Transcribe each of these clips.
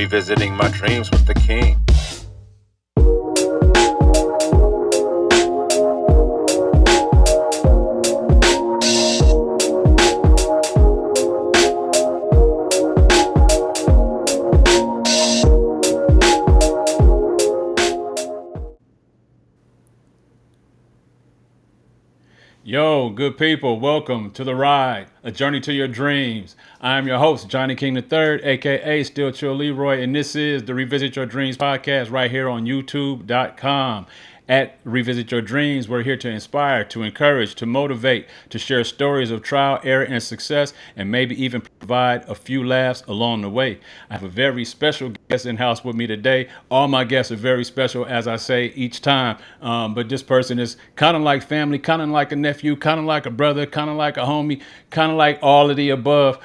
revisiting my dreams with the king. Yo, good people, welcome to the ride, a journey to your dreams. I am your host, Johnny King III, aka Still Chill Leroy, and this is the Revisit Your Dreams podcast right here on YouTube.com. At Revisit Your Dreams, we're here to inspire, to encourage, to motivate, to share stories of trial, error, and success, and maybe even provide a few laughs along the way. I have a very special guest in house with me today. All my guests are very special, as I say each time. But this person is kind of like family, kind of like a nephew, kind of like a brother, kind of like a homie, kind of like all of the above.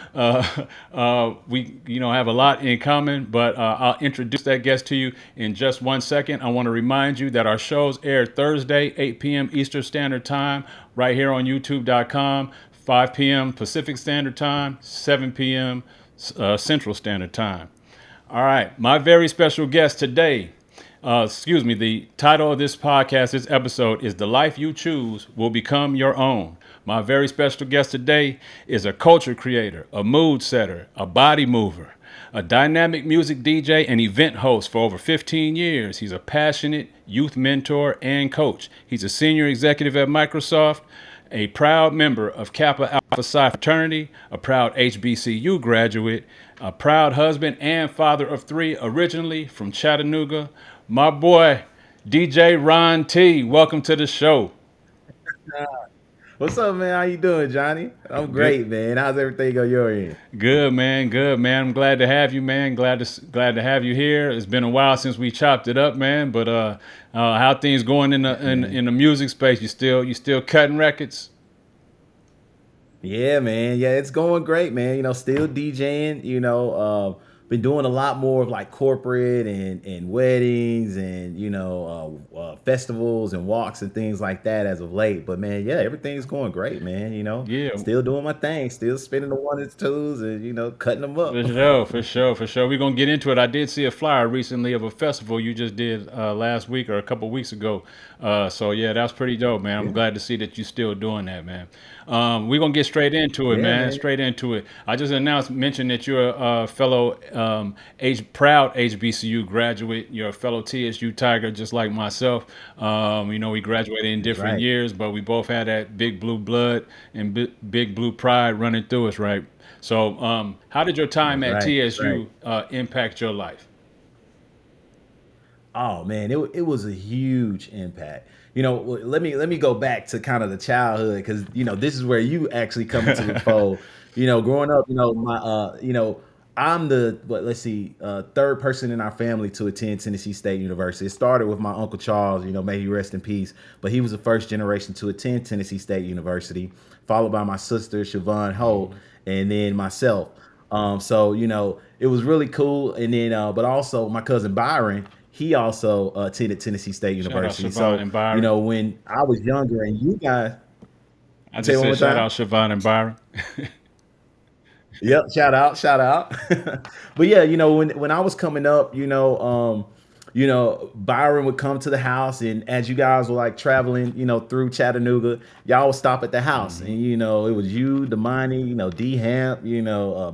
We, have a lot in common. But I'll introduce that guest to you in just 1 second. I want to remind you that our shows air Thursday, 8 p.m. Eastern Standard Time, right here on YouTube.com. 5 p.m. Pacific Standard Time, 7 p.m. Central Standard Time. All right, my very special guest today, the title of this podcast, this episode is The Life You Choose Will Become Your Own. My very special guest today is a culture creator, a mood setter, a body mover, a dynamic music DJ and event host for over 15 years. He's a passionate youth mentor and coach. He's a senior executive at Microsoft, a proud member of Kappa Alpha Psi fraternity, a proud HBCU graduate, a proud husband and father of three, originally from Chattanooga. My boy, DJ Ron T. Welcome to the show. What's up, man? How you doing, Johnny? I'm Good, great, man. How's everything on your end? good man, good man. I'm glad to have you, man. Glad to have you here. It's been a while since we chopped it up, man. But how things going in the Yes, man. in the music space? You still cutting records? Yeah, man. Yeah, it's going great, man. Still DJing. Been doing a lot more of like corporate and weddings and festivals and walks and things like that as of late. But man, yeah, everything's going great, man. Yeah, Still doing my thing. Still spinning the ones and twos and cutting them up. for sure, for sure, for sure. We're gonna get into it. I did see a flyer recently of a festival you just did last week or a couple weeks ago. So yeah, that's pretty dope, man. I'm Yeah, glad to see that you're still doing that, man. We're gonna get straight into it, yeah, man. man. Straight into it. I just mentioned that you're a fellow proud HBCU graduate. You're a fellow TSU Tiger, just like myself. We graduated in That's different right. years, but we both had that big blue blood and big blue pride running through us, right? So, how did your time That's at right. That's right. TSU impact your life? Oh man, it was a huge impact. Let me go back to kind of the childhood because this is where you actually come into the fold. Growing up, I'm the let's see, third person in our family to attend Tennessee State University. It started with my uncle Charles, may he rest in peace, but he was the first generation to attend Tennessee State University, followed by my sister Siobhan Holt, Mhm. and then myself. So it was really cool. And then, but also my cousin Byron, he also attended Tennessee State Shout out University. Siobhan So and Byron. when I was younger, and you guys, I say it just one said more shout time. out Siobhan and Byron. Yep, shout out, shout out. But yeah, when I was coming up, Byron would come to the house, and as you guys were like traveling, through Chattanooga, y'all would stop at the house, and Hmm. it was you, Damani, D Hamp,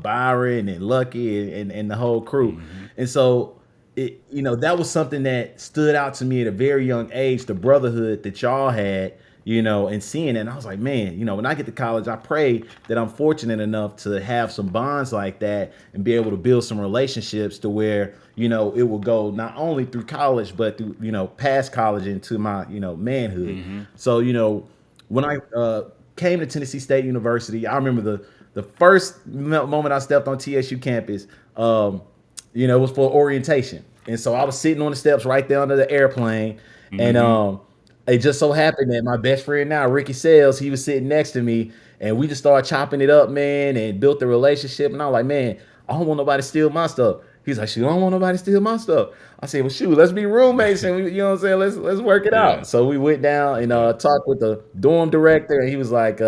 Byron and Lucky and the whole crew, Hmm. and so that was something that stood out to me at a very young age, the brotherhood that y'all had, and seeing it. And I was like, man, when I get to college, I pray that I'm fortunate enough to have some bonds like that and be able to build some relationships to where, it will go not only through college, but through, past college into my, manhood. Hmm. So, when I came to Tennessee State University, I remember the first moment I stepped on TSU campus. It was for orientation. And so I was sitting on the steps right there under the airplane. And Hmm. it just so happened that my best friend now, Ricky Sales, he was sitting next to me. And we just started chopping it up, man, and built the relationship. And I was like, man, I don't want nobody to steal my stuff. He's like, shoot, I don't want nobody to steal my stuff. I said, well, shoot, let's be roommates and you know what I'm saying? Let's work it Yeah. out. So we went down and Yeah. talked with the dorm director, and he was like,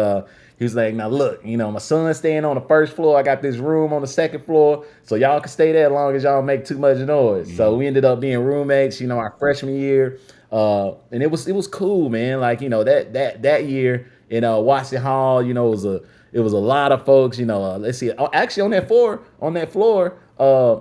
He was like, now look, my son's staying on the first floor. I got this room on the second floor, so y'all can stay there as long as y'all don't make too much noise. So we ended up being roommates, our freshman year. And it was cool, man. Like, that year in Washington Hall, it was a lot of folks, let's see. Actually on that floor,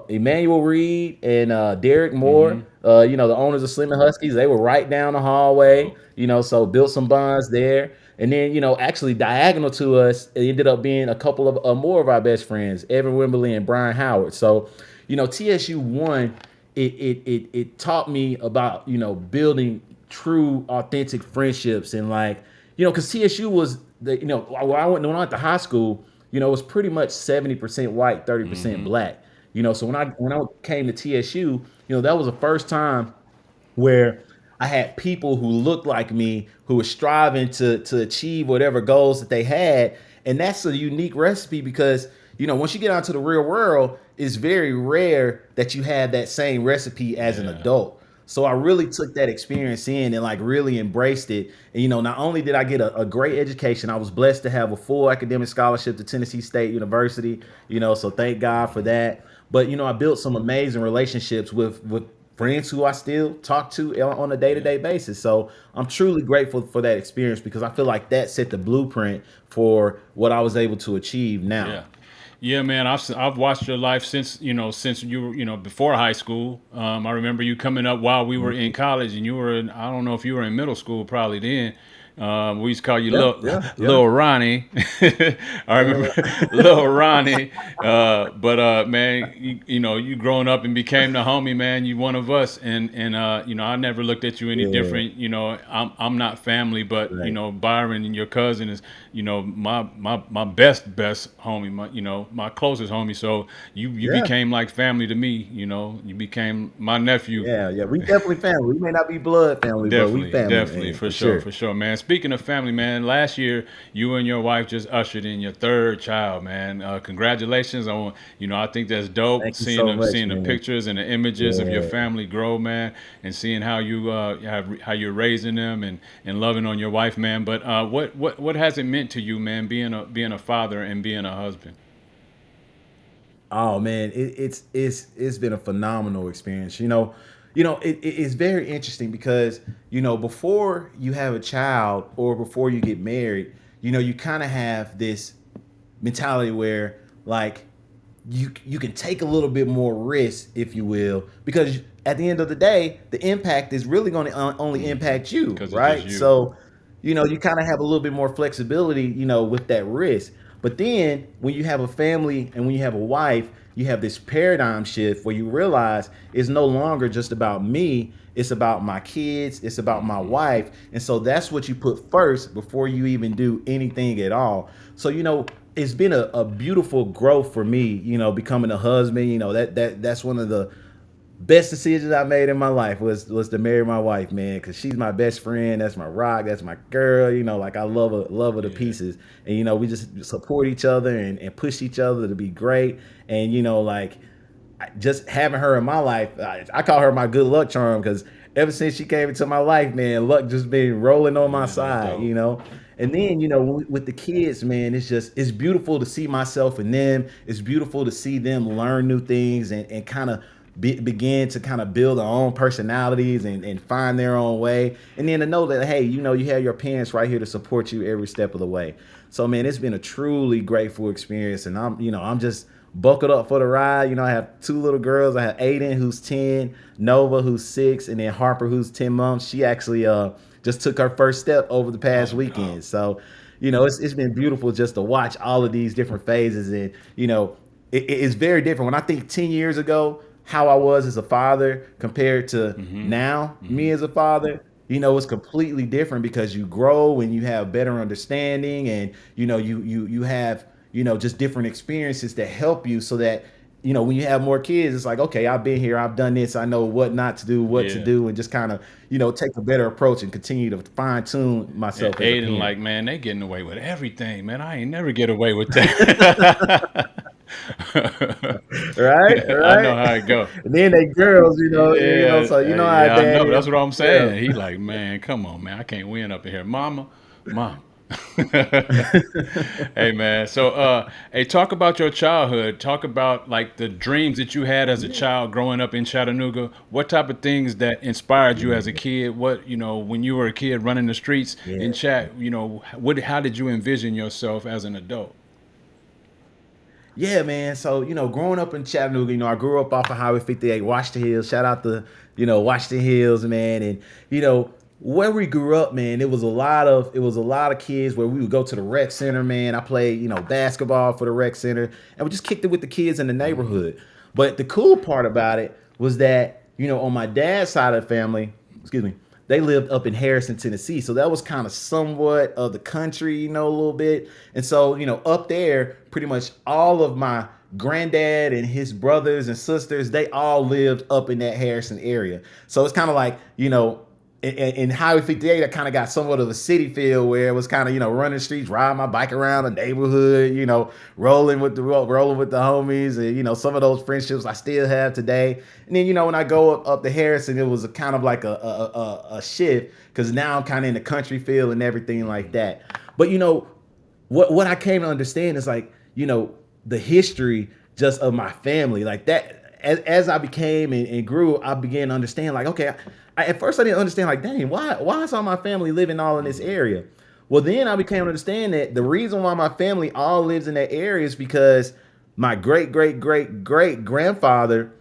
Emmanuel Reed and Derek Moore, the owners of Slim and Huskies, they were right down the hallway, so built some bonds there. And then, actually diagonal to us, it ended up being a couple of more of our best friends, Evan Wimberly and Brian Howard. So, TSU one, it taught me about, building true, authentic friendships. And like, because TSU was when I went to high school, it was pretty much 70% white, 30% black. So when I came to TSU, that was the first time where I had people who looked like me who were striving to achieve whatever goals that they had. And that's a unique recipe because, once you get out to the real world, it's very rare that you have that same recipe as an adult. So I really took that experience in and like really embraced it. And, not only did I get a great education, I was blessed to have a full academic scholarship to Tennessee State University, so thank God for that. But, I built some amazing relationships with friends who I still talk to on a day-to-day basis. So I'm truly grateful for that experience because I feel like that set the blueprint for what I was able to achieve now. Yeah. Yeah, man, I've watched your life since you were before high school. I remember you coming up while we were in college, and you were I don't know if you were in middle school probably then. We used to call you Yeah, little, yeah, yeah. little Ronnie. I remember little Ronnie. But man, you growing up and became the homie, man. You one of us, and I never looked at you any Yeah, different. I'm not family, but right. Byron and your cousin is my best homie, my closest homie. So you Yeah. became like family to me. You became my nephew. Yeah, yeah. We definitely family. We may not be blood family, but we Definitely, family, definitely, man, for for sure, sure. for sure, man. Speaking of family, man, last year you and your wife just ushered in your third child, man. Congratulations on, I think that's dope. Thank you Seeing so the much, seeing the man. pictures and the images of your Yeah. family grow, man, and seeing how you how you're raising them and loving on your wife, man. But what has it meant to you, man, being a father and being a husband? Oh man, it's been a phenomenal experience. It's very interesting because before you have a child or before you get married, you kind of have this mentality where like you can take a little bit more risk, if you will, because at the end of the day, the impact is really going to only impact you, Because it's just right? you. So, you kind of have a little bit more flexibility, with that risk. But then when you have a family and when you have a wife, you have this paradigm shift where you realize it's no longer just about me. It's about my kids. It's about my wife. And so that's what you put first before you even do anything at all. So, it's been a beautiful growth for me, becoming a husband. That's one of the best decisions I made in my life was to marry my wife, man, because she's my best friend. That's my rock. That's my girl. Like I love her to Yeah. pieces. And we just support each other and push each other to be great. And like just having her in my life, I call her my good luck charm because ever since she came into my life, man, luck just been rolling on my Yeah, that's side, dope. And then, with the kids, man, it's beautiful to see myself in them. It's beautiful to see them learn new things and kind of begin to kind of build their own personalities and find their own way. And then to know that, hey, you have your parents right here to support you every step of the way. So, man, it's been a truly grateful experience. And I'm just buckled up for the ride. I have two little girls. I have Aiden, who's 10, Nova, who's 6, and then Harper, who's 10 months. She actually just took her first step over the past Oh, dope. weekend. So, it's been beautiful just to watch all of these different phases. And, it's very different. When I think 10 years ago, how I was as a father compared to now, me as a father, it's completely different because you grow and you have better understanding and, you have, just different experiences that help you so that, when you have more kids, it's like, okay, I've been here, I've done this, I know what not to do, what to Yeah. do, and just kind of, take a better approach and continue to fine tune And myself as a Aiden, parent. like, man, they getting away with everything, man. I ain't never get away with that. Right, I know right. how it go. And then they girls, Yeah, so you know how yeah, I dad know. is. That's what I'm Yeah. saying. He like, man, come on, man. I can't win up in here, mama, mom. Hey man, so hey, talk about your childhood. Talk about like the dreams that you had as a Yeah, child growing up in Chattanooga. What type of things that inspired you as a yeah, kid? What, when you were a kid running the streets yeah. in Chat, what how did you envision yourself as an adult? Yeah, man. So, growing up in Chattanooga, I grew up off of Highway 58, Washington Hills. Shout out to, Washington Hills, man. And, where we grew up, man, it was a lot of kids where we would go to the rec center, man. I played, basketball for the rec center, and we just kicked it with the kids in the neighborhood. But the cool part about it was that, on my dad's side of the family, excuse me, they lived up in Harrison, Tennessee. So that was kind of somewhat of the country, a little bit. And so, up there, pretty much all of my granddad and his brothers and sisters, they all lived up in that Harrison area. So it's kind of like, in Highway 58, I kind of got somewhat of a city feel where it was kind of, running the streets, riding my bike around the neighborhood, rolling with the homies, and some of those friendships I still have today. And then when I go up to Harrison, it was a kind of like a shift because now I'm kind of in the country feel and everything like that. But what I came to understand is like the history just of my family like that. As I became and grew, I began to understand like, okay, at first I didn't understand like, dang, why is all my family living all in this area? Well, then I became to understand that the reason why my family all lives in that area is because my great great great great grandfather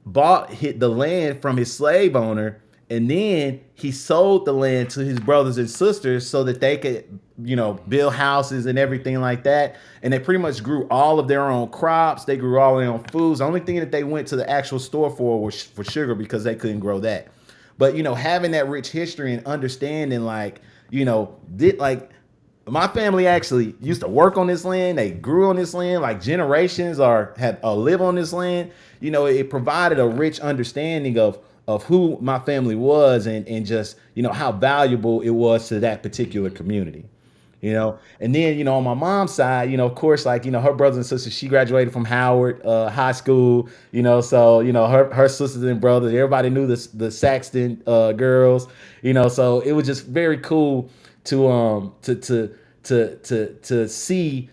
bought hit the land from his slave owner, and then he sold the land to his brothers and sisters so that they could build houses and everything like that. And they pretty much grew all of their own crops, they grew all their own foods. The only thing that they went to the actual store for was for sugar because they couldn't grow that. But having that rich history and understanding like did like my family actually used to work on this land. They grew on this land like generations or had live on this land. It provided a rich understanding of who my family was and just how valuable it was to that particular community. And then on my mom's side, of course, like her brothers and sisters, she graduated from Howard High School. So her sisters and brothers, everybody knew the Saxton girls. So it was just very cool to see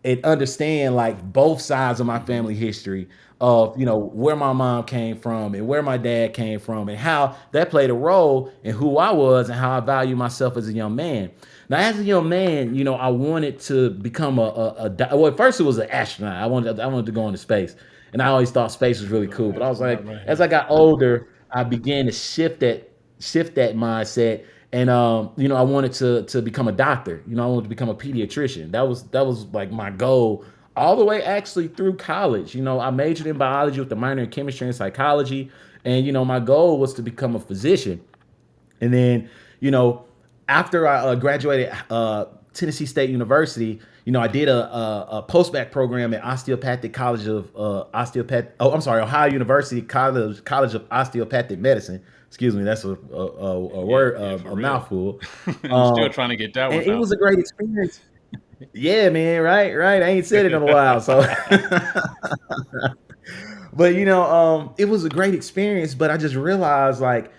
and understand like both sides of my family history of where my mom came from and where my dad came from and how that played a role in who I was and how I value myself as a young man. Now, as a young man, I wanted to become well. At first, it was an astronaut. I wanted to go into space, and I always thought space was really Little cool. But I was astronaut like, right as I here. got older, I began to shift that mindset. And I wanted to become a doctor. I wanted to become a pediatrician. That was like my goal all the way actually through college. I majored in biology with a minor in chemistry and psychology. And my goal was to become a physician. And then, you know, after I graduated Tennessee State University, I did a post-bac program at Osteopathic College of Osteopath. Oh, I'm sorry, Ohio University College of Osteopathic Medicine. Excuse me, that's a Yeah, word, yeah, for a real. mouthful. I'm still Um, trying to get that and one it out. was a great experience. Yeah, man, right, right. I ain't said it in a while, so but it was a great experience. But I just realized, like,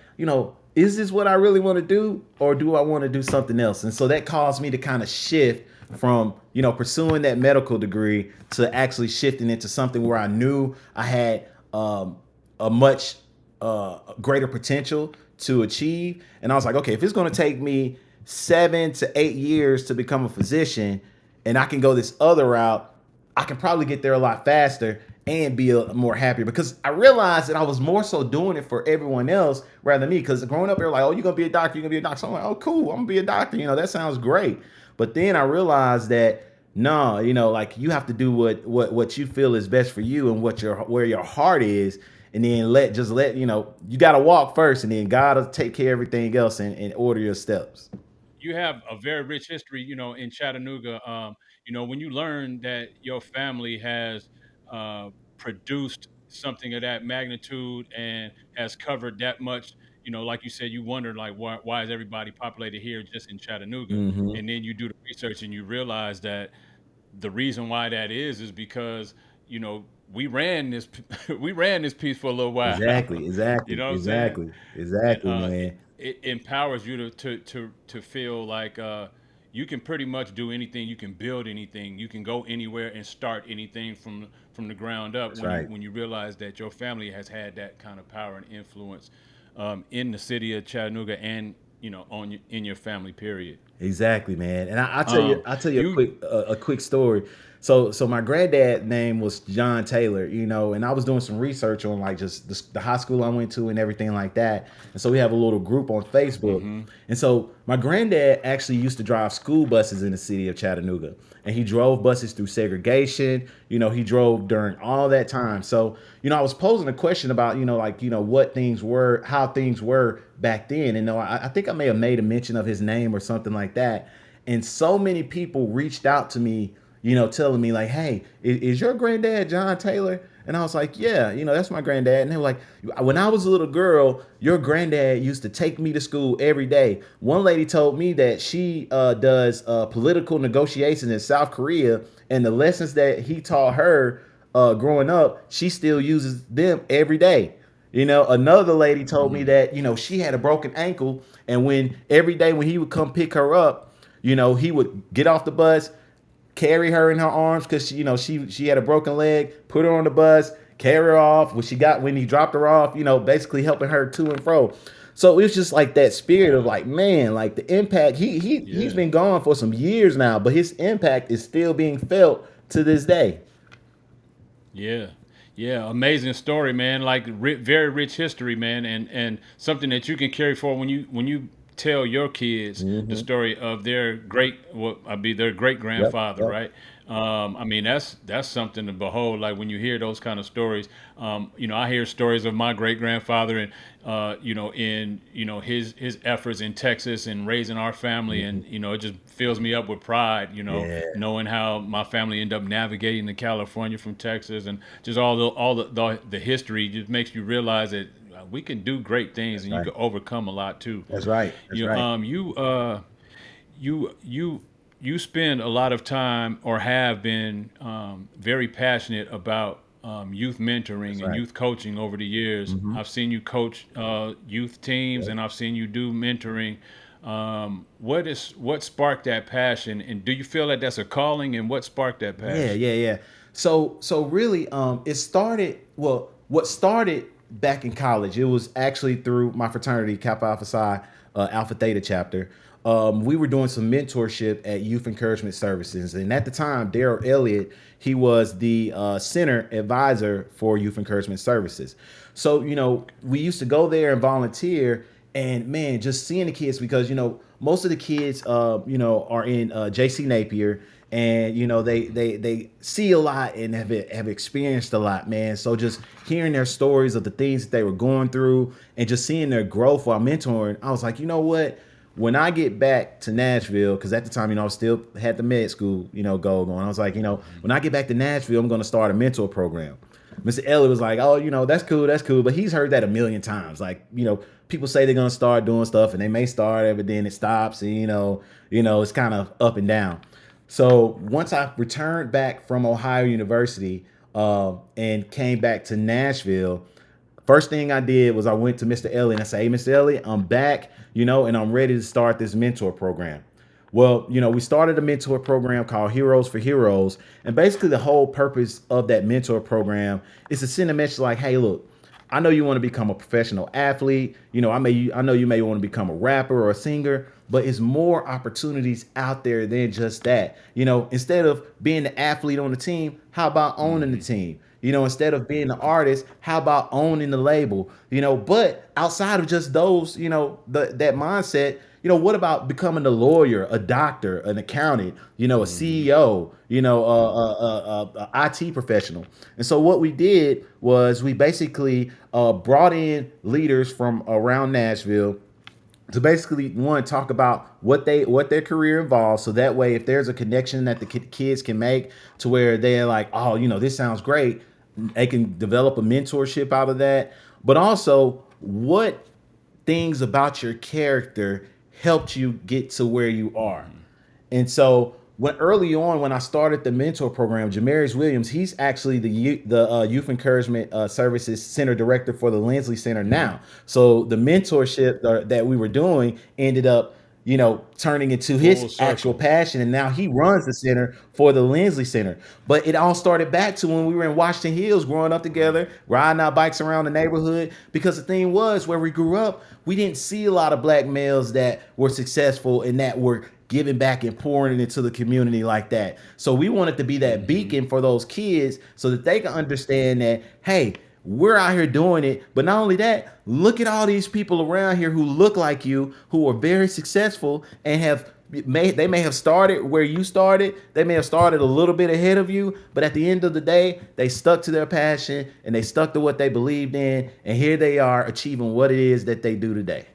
is this what I really want to do, or do I want to do something else? And so that caused me to kind of shift from pursuing that medical degree to actually shifting into something where I knew I had a much greater potential to achieve. And I was like, okay, if it's going to take me 7 to 8 years to become a physician, and I can go this other route, I can probably get there a lot faster and be more happier because I realized that I was more so doing it for everyone else rather than me. Because growing up, they're like, "Oh, you're gonna be a doctor. You're gonna be a doctor." So I'm like, "Oh, cool. I'm gonna be a doctor." That sounds great. But then I realized that no, like you have to do what you feel is best for you and where your heart is, and then let you got to walk first, and then God will take care of everything else and order your steps. You have a very rich history, in Chattanooga. When you learn that your family has produced something of that magnitude and has covered that much, like you said, you wonder like why is everybody populated here just in Chattanooga? Hmm. And then you do the research and you realize that the reason why that is because, you know, we ran this we ran this piece for a little while. Exactly, You exactly, know what I'm saying? exactly, And exactly, man. it empowers you to feel like you can pretty much do anything, you can build anything, you can go anywhere and start anything from the ground up That's right. when you realize that your family has had that kind of power and influence in the city of Chattanooga and in your family period. Exactly, man. And Um, I tell you you a quick story. So my granddad name was John Taylor, and I was doing some research on like just the high school I went to and everything like that. And so we have a little group on Facebook. And so my granddad actually used to drive school buses in the city of Chattanooga, and he drove buses through segregation. He drove during all that time. So I was posing a question about like what things were, how things were back then. And I think I may have made a mention of his name or something like that. And so many people reached out to me, telling me like, "Hey, is your granddad John Taylor?" And I was like, "Yeah, that's my granddad." And they were like, "When I was a little girl, your granddad used to take me to school every day." One lady told me that she does political negotiations in South Korea, and the lessons that he taught her growing up, she still uses them every day. Another lady told me that she had a broken ankle, and when every day when he would come pick her up, he would get off the bus, carry her in her arms because she had a broken leg, put her on the bus, carry her off when he dropped her off, basically helping her to and fro. So it was just like that spirit of Wow. like, man, like the impact. He's Yeah. been gone for some years now, but his impact is still being felt to this day. Yeah, yeah, amazing story, man. Like very rich history, man, and something that you can carry forward when you tell your kids the Hmm. story of their great what I be their great Yep. grandfather, Yep. right? I mean that's something to behold. Like when you hear those kind of stories, I hear stories of my great grandfather and in his efforts in Texas and raising our family, Hmm. and it just fills me up with pride, Yeah. knowing how my family ended up navigating to California from Texas, and just all the history just makes you realize that we can do great things That's and you right. can overcome a lot too. That's right. That's You right. you you you you spend a lot of time or have been very passionate about youth mentoring That's and right. youth coaching over the years. Hmm. I've seen you coach youth teams, Yep. and I've seen you do mentoring. What sparked that passion, and do you feel that that's a calling? And what sparked that Yeah, passion? yeah, yeah. So really, it started. Well, what started back in college? It was actually through my fraternity, Kappa Alpha Psi, Alpha Theta chapter. We were doing some mentorship at Youth Encouragement Services, and at the time, Daryl Elliott, he was the center advisor for Youth Encouragement Services. So we used to go there and volunteer, and man, just seeing the kids because most of the kids are in JC Napier, and they see a lot and have experienced a lot, man. So just hearing their stories of the things that they were going through and just seeing their growth while mentoring, I was like, you know what? When I get back to Nashville, because at the time, I still had the med school, goal going. I was like, when I get back to Nashville, I'm going to start a mentor program. Mr. Elliott was like, "Oh, that's cool," but he's heard that a million times. Like, people say they're gonna start doing stuff, and they may start, but then it stops, and it's kind of up and down. So once I returned back from Ohio University and came back to Nashville, first thing I did was I went to Mr. Elliott and I said, "Hey, Mr. Elliott, I'm back, and I'm ready to start this mentor program." Well, we started a mentor program called Heroes for Heroes. And basically, the whole purpose of that mentor program is to send a message like, hey, look, I know you want to become a professional athlete. I know you may want to become a rapper or a singer, but it's more opportunities out there than just that. Instead of being the athlete on the team, how about owning the Hmm. team? Instead of being the artist, how about owning the label? But outside of just those, that mindset, what about becoming a lawyer, a doctor, an accountant, a Hmm. CEO, IT professional? And so what we did was we basically brought in leaders from around Nashville to basically one talk about what their career involves, so that way if there's a connection that the kids can make to where they're like, oh, this sounds great, they can develop a mentorship out of that. But also, what things about your character helped you get to where you are? And so when early on when I started the mentor program, Jamarius Williams, he's actually the youth encouragement services center director for the Lindsley Center now. So the mentorship that we were doing ended up, turning into Full his actual circle. passion, and now he runs the center for the Lindsley Center. But it all started back to when we were in Washington Hills, growing up together, riding our bikes around the neighborhood. Because the thing was, where we grew up, we didn't see a lot of black males that were successful and that were giving back and pouring it into the community like that. So we wanted to be that Hmm. beacon for those kids so that they can understand that, hey, we're out here doing it. But not only that, look at all these people around here who look like you, who are very successful and they may have started where you started. They may have started a little bit ahead of you, but at the end of the day, they stuck to their passion and they stuck to what they believed in. And here they are achieving what it is that they do today.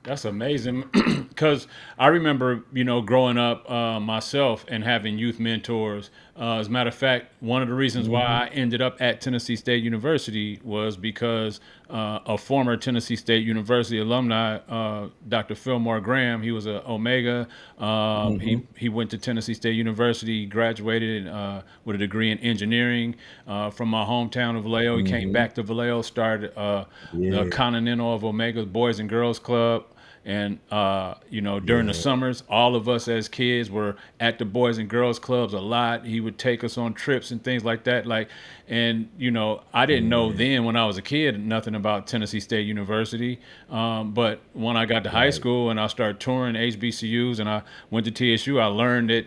That's amazing because I remember, growing up myself and having youth mentors. As a matter of fact, one of the reasons why Hmm. I ended up at Tennessee State University was because a former Tennessee State University alumni, Dr. Fillmore Graham, he was a Omega. Hmm. He went to Tennessee State University, graduated with a degree in engineering from my hometown of Vallejo. He came Hmm. back to Vallejo, started the Yeah. Continental of Omega Boys and Girls Club. And during the Yeah. summers, all of us as kids were at the Boys and Girls Clubs a lot. He would take us on trips and things like that. And I didn't know Yeah. then when I was a kid nothing about Tennessee State University. But when I got to high Right. school and I started touring HBCUs and I went to TSU, I learned that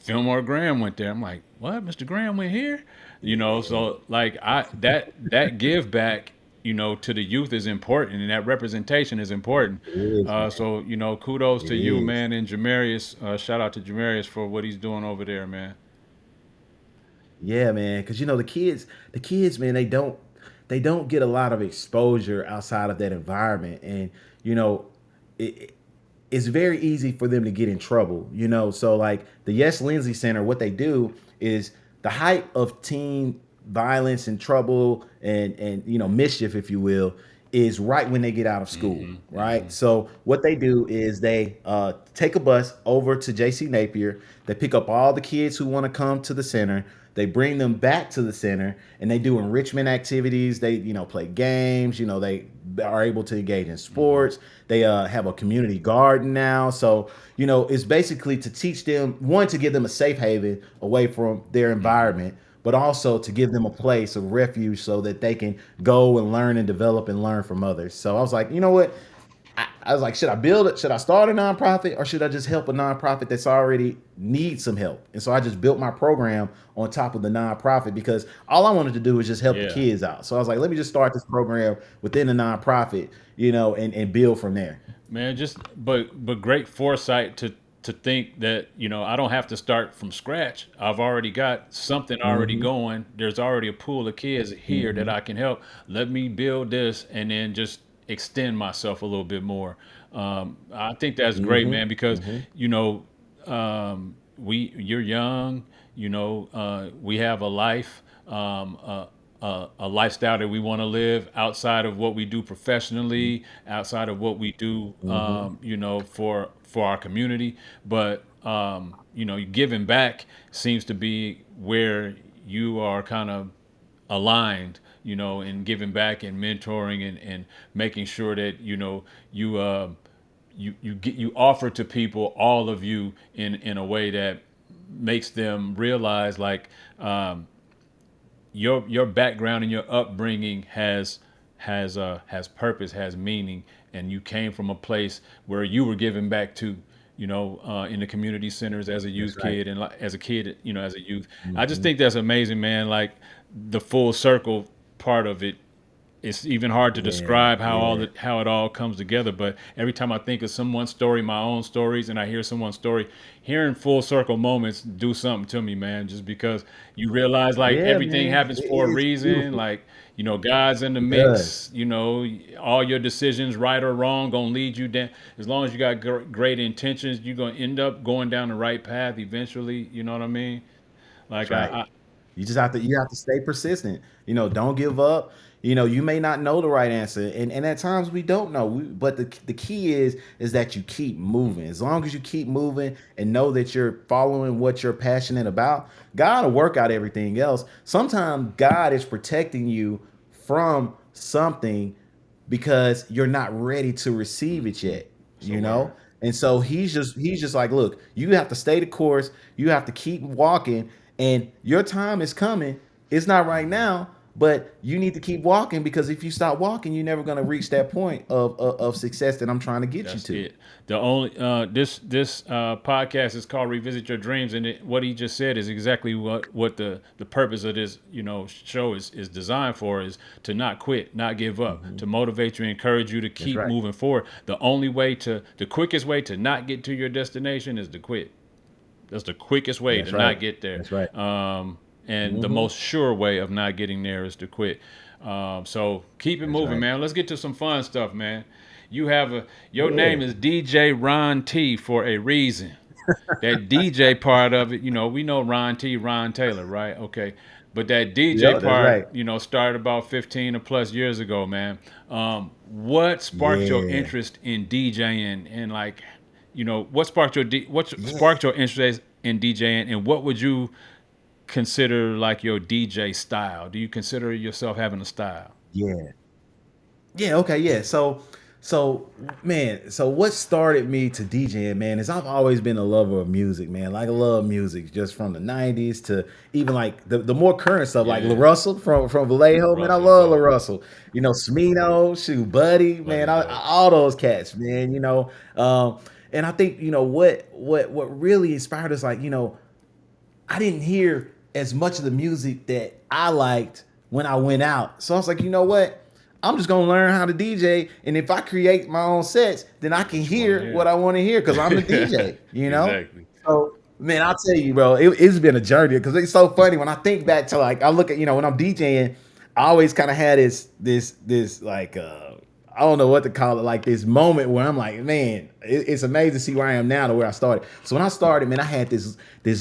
Fillmore Graham went there. I'm like, what? Mr. Graham went here? Yeah. So like that give back to the youth is important, and that representation is important. It is, man. So kudos It to you, is. man, and Jamarius. Shout out to Jamarius for what he's doing over there, man. Yeah, man. Because the kids, man, they don't get a lot of exposure outside of that environment, and you know, it, it's very easy for them to get in trouble. So like the Yes Lindsay Center, what they do is the height of teen violence and trouble and mischief, if you will, is right when they get out of school, Hmm. right? Hmm. So what they do is they take a bus over to JC Napier. They pick up all the kids who want to come to the center. They bring them back to the center and they do enrichment activities. They play games. They are able to engage in Hmm. sports. They have a community garden now. So it's basically to teach them, one, to give them a safe haven away from their Hmm. environment, but also to give them a place of refuge so that they can go and learn and develop and learn from others. So I was like, you know what? I was like, should I build it? Should I start a nonprofit, or should I just help a nonprofit that's already needs some help? And so I just built my program on top of the nonprofit because all I wanted to do was just help the Yeah, kids out. So I was like, let me just start this program within the nonprofit, and build from there. man. Just but great foresight to think that I don't have to start from scratch. I've already got something already Hmm. going. There's already a pool of kids here that Hmm. I can help. Let me build this and then just extend myself a little bit more. I think that's great, Hmm. man, because Hmm. you're young. We have a life. A lifestyle that we want to live outside of what we do professionally, outside of what we do, Hmm. for our community. But giving back seems to be where you are kind of aligned, in giving back and mentoring and making sure that you offer to people, all of you, in a way that makes them realize like your background and your upbringing has purpose, has meaning, and you came from a place where you were giving back to, in the community centers as a That's youth right. kid and as a kid, as a youth. I just Hmm. think that's amazing, man. Like the full circle part of it, it's even hard to Yeah. describe Yeah. how it all comes together. But every time I think of someone's story, my own stories, and I hear someone's story, hearing full circle moments do something to me, man. Just because you realize like Yeah, everything man. happens for a It's reason. beautiful. Like God's in the It does. mix. All your decisions, right or wrong, gonna lead you down. As long as you got great intentions, you're gonna end up going down the right path eventually. You know what I mean? That's Like right. You have to stay persistent. Don't give up. You may not know the right answer, and at times we don't know. But the key is that you keep moving. As long as you keep moving and know that you're following what you're passionate about, God will work out everything else. Sometimes God is protecting you from something because you're not ready to receive it yet. So You word. know, and so he's just like, look, you have to stay the course. You have to keep walking, and your time is coming. It's not right now, but you need to keep walking because if you stop walking, you're never going to reach that point of success that I'm trying to get you That's to. it. The only this podcast is called "Revisit Your Dreams," and what he just said is exactly what the purpose of this show is designed for, is to not quit, not give up, Hmm. to motivate you, encourage you to That's keep right. moving forward. The quickest way to not get to your destination is to quit. That's the quickest way to That's right. not get there. That's right. And the Hmm. most sure way of not getting there is to quit. So keep it That's moving, right. man. Let's get to some fun stuff, man. Your name Yeah. is DJ Ron T for a reason. That DJ part of it, we know Ron T, Ron Taylor, right? Okay. But that DJ Yeah. That's part, right. started about 15 or plus years ago, man. What sparked your Yeah. interest in DJing, and like, what sparked what Yeah. sparked your interest in DJing, and what would you consider like your DJ style? Do you consider yourself having a style? Yeah. Yeah, okay, yeah. So man, so what started me to DJing, man, is I've always been a lover of music, man. Like I love music just from the 90s to even like the more current stuff, like La Yeah, Russell from Vallejo, man. I Russell love La Dope, Russell. Smino, shoot, Buddy, man, Buddy Dope. all those cats, man. Um, and I think, what really inspired us, like, I didn't hear as much of the music that I liked when I went out. So I was like, you know what? I'm just gonna learn how to DJ, and if I create my own sets, then I can What you want to hear what I want to hear because I'm the DJ. hear? You know. Exactly. So man, I'll tell you, bro, it's been a journey because it's so funny when I think back to like I look at when I'm DJing, I always kind of had this like I don't know what to call it, like this moment where I'm like, man, it's amazing to see where I am now to where I started. So when I started, man, I had this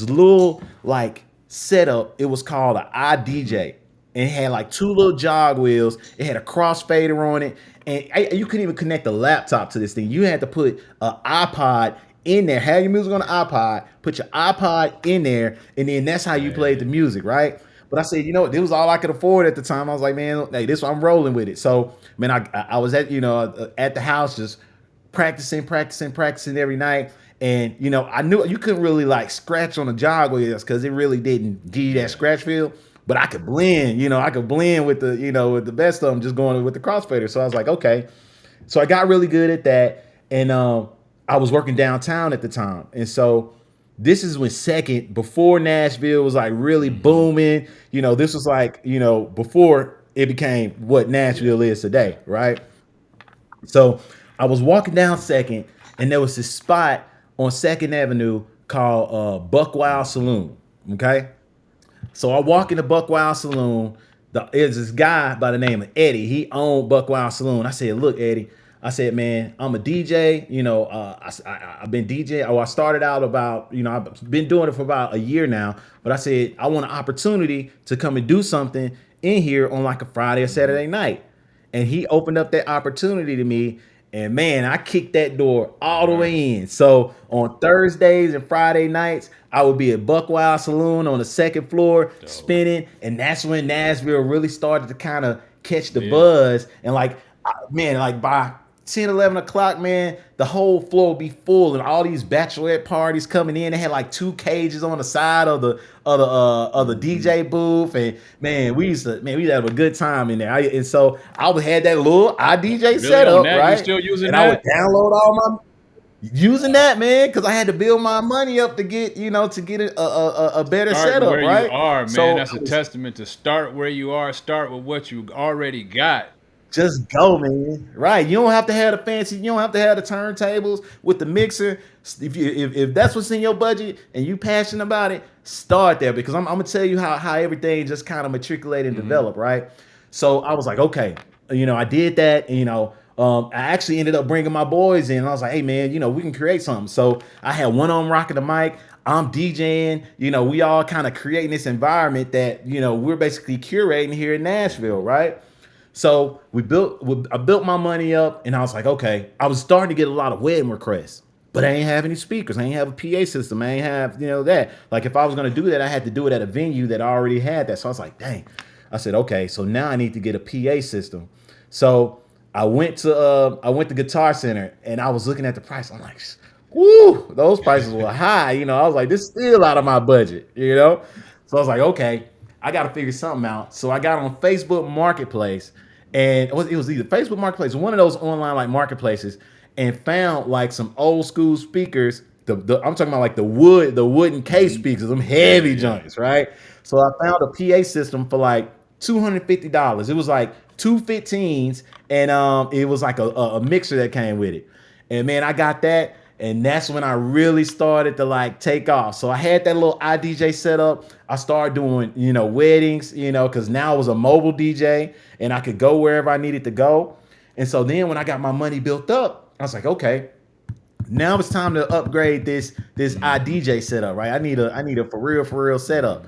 little like setup. It was called an iDJ. And it had like two little jog wheels. It had a crossfader on it, and you couldn't even connect the laptop to this thing. You had to put an iPod in there. Have your music on the iPod. Put your iPod in there, and then that's how you played the Man. music, right? But I said, this was all I could afford at the time. I was like, man, hey, this I'm rolling with it. So, man, I was at the house just practicing every night. And I knew you couldn't really like scratch on the jog wheels because it really didn't give you that Yeah. scratch feel. But I could blend, I could blend with with the best of them, just going with the crossfader. So I was like, okay. So I got really good at that, and I was working downtown at the time, and so this is when second before Nashville was like really booming. This was like before it became what Yeah. Nashville is Yeah. today, right? So I was walking down Second, and there was this spot on Second Avenue called Buck Wild Saloon. Okay, so I walk into Buck Wild Saloon. There's this guy by the name of Eddie. He owned Buck Wild Saloon. I said, "Look, Eddie." I said, "Man, I'm a DJ. I've been DJ. Oh, I started out about I've been doing it for about a year now. But I said I want an opportunity to come and do something in here on like a Friday or Saturday night." And he opened up that opportunity to me, and man, I kicked that door all the Word. way in. So on Thursdays and Friday nights, I would be at Buck Wild Saloon on the second floor Dope. spinning, and that's when Nashville really started to kind of catch the Yeah. buzz. And like, man, like by 10, 11 o'clock, man, the whole floor would be full, and all these bachelorette parties coming in. They had like two cages on the side of the DJ booth, and man, we used to have a good time in there. And so I would had that little iDJ Really on setup, that? You right? still using And I would that? download all my using that, man, because I had to build my money up to get a better Starting setup, where you right? are, man. So That's I a was testament to start where you are. Start with what you already got. just go, man. Right? You don't have to have the fancy. You don't have to have the turntables with the mixer. If that's what's in your budget and you passionate about it, start there because I'm gonna tell you how everything just kind of matriculate and develop, right? So I was like, okay, I did that. And, I actually ended up bringing my boys in. And I was like, hey, man, we can create something. So I had one on rocking the mic. I'm DJing, we all kind of creating this environment that, we're basically curating here in Nashville, right? So I built my money up, and I was like, okay, I was starting to get a lot of wedding requests, but I ain't have any speakers. I ain't have a PA system. I ain't have, that. Like if I was going to do that, I had to do it at a venue that already had that. So I was like, dang. I said, okay, so now I need to get a PA system. So I went to Guitar Center, and I was looking at the price. I'm like, woo, those prices were high. I was like, this is still out of my budget. So I was like, okay, I got to figure something out. So I got on Facebook Marketplace, and it was either Facebook Marketplace or one of those online like marketplaces, and found like some old school speakers. I'm talking about like the wooden case speakers, them heavy joints, right? So I found a PA system for like $250. It was like two 15s, and it was like a mixer that came with it. And man, I got that, and that's when I really started to like take off. So I had that little iDJ set up. I started doing, weddings, because now I was a mobile DJ and I could go wherever I needed to go. And so then when I got my money built up, I was like, okay, now it's time to upgrade this iDJ setup, right? I need a for real setup.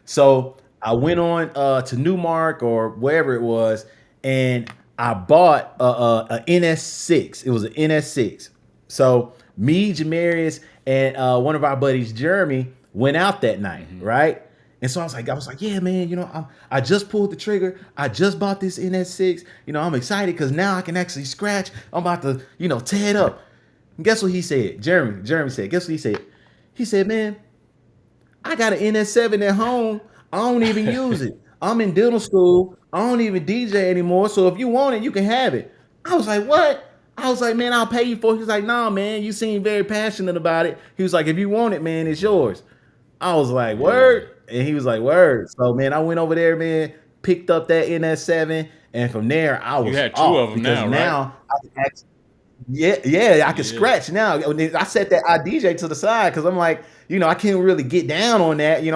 So I went on to Newmark or wherever it was, and I bought a NS6. It was an NS6. So me, Jamarius, and one of our buddies, Jeremy, went out that night, right? And so I was like, yeah, man, I just pulled the trigger. I just bought this NS6. I'm excited because now I can actually scratch. I'm about to, tear it up. And guess what he said? Jeremy said, guess what he said? He said, man, I got an NS7 at home. I don't even use it. I'm in dental school. I don't even DJ anymore. So if you want it, you can have it. I was like, what? I was like, man, I'll pay you for it. He was like, nah, man, you seem very passionate about it. He was like, if you want it, man, it's yours. I was like, word. And he was like, word. So, man, I went over there, man, picked up that NS7. And from there, I was You had two off of them because now, right? I could actually, yeah, I could scratch now. I set that iDJ to the side because I'm like, I can't really get down on that.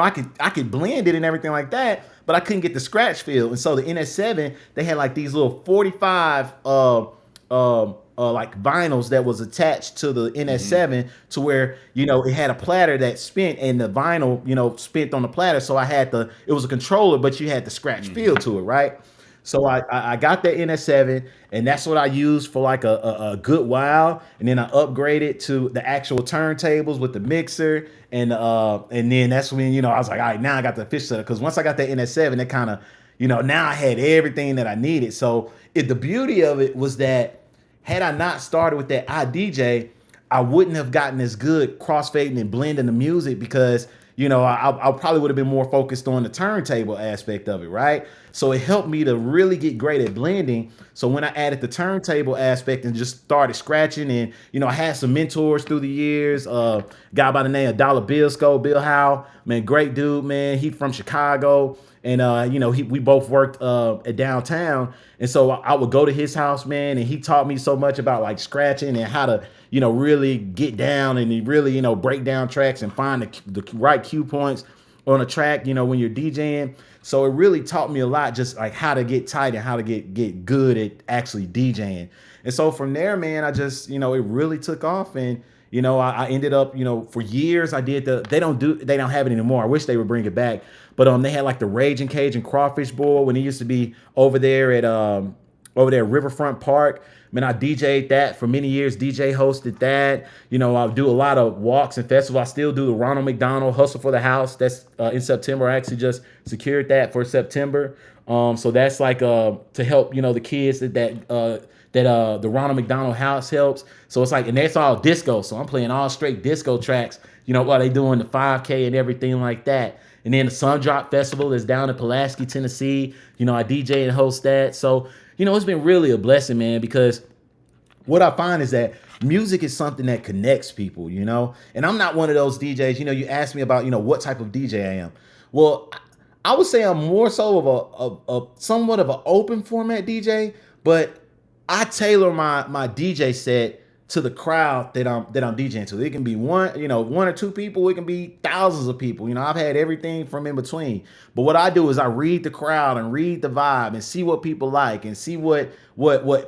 I could blend it and everything like that, but I couldn't get the scratch feel. And so the NS7, they had like these little 45 like vinyls that was attached to the NS7 to where, it had a platter that spent and the vinyl, spent on the platter. So it was a controller, but you had the scratch feel to it, right? So I got that NS7, and that's what I used for like a good while. And then I upgraded to the actual turntables with the mixer, and then that's when I was like, all right, now I got the fish setup. Because once I got that NS7, it kind of now I had everything that I needed. So the beauty of it was that had I not started with that iDJ, I wouldn't have gotten as good crossfading and blending the music because I probably would have been more focused on the turntable aspect of it, right? So it helped me to really get great at blending. So when I added the turntable aspect and just started scratching, and I had some mentors through the years. Guy by the name of Dollar Bill Howe, man, great dude, man. He from Chicago, and we both worked at downtown, and so I would go to his house, man, and he taught me so much about like scratching and how to really get down and really break down tracks and find the right cue points on a track when you're DJing. So it really taught me a lot, just like how to get tight and how to get good at actually DJing. And so from there, man, I just it really took off. And I ended up for years I did they don't have it anymore. I wish they would bring it back. But they had like the Raging Cajun Crawfish Bowl when it used to be over there at Riverfront Park. Man, I DJ'd that for many years. DJ hosted that. I do a lot of walks and festivals. I still do the Ronald McDonald Hustle for the House. That's in September. I actually just secured that for September. So that's like to help the kids that the Ronald McDonald House helps. So it's like, and that's all disco. So I'm playing all straight disco tracks. While they doing the 5K and everything like that. And then the Sundrop Festival is down in Pulaski, Tennessee. I DJ and host that. So it's been really a blessing, man, because what I find is that music is something that connects people, and I'm not one of those DJs, you asked me about, what type of DJ I am. Well, I would say I'm more so of a somewhat of an open format DJ, but I tailor my DJ set to the crowd that I'm DJing to. It can be one or two people. It can be thousands of people. I've had everything from in between. But what I do is I read the crowd and read the vibe and see what people like and see what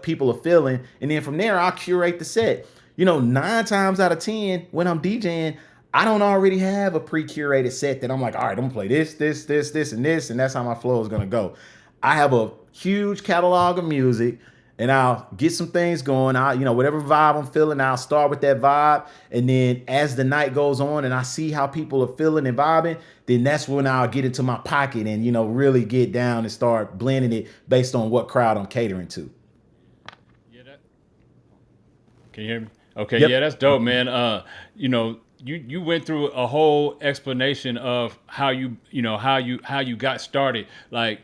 people are feeling. And then from there, I'll curate the set. 9 times out of 10, when I'm DJing, I don't already have a pre-curated set that I'm like, all right, I'm gonna play this, and this, and that's how my flow is gonna go. I have a huge catalog of music, and I'll get some things going. Whatever vibe I'm feeling, I'll start with that vibe, and then as the night goes on, and I see how people are feeling and vibing, then that's when I'll get into my pocket and really get down and start blending it based on what crowd I'm catering to. Yeah, can you hear me? Okay, Yep. yeah, that's dope, man. You went through a whole explanation of how you got started. Like,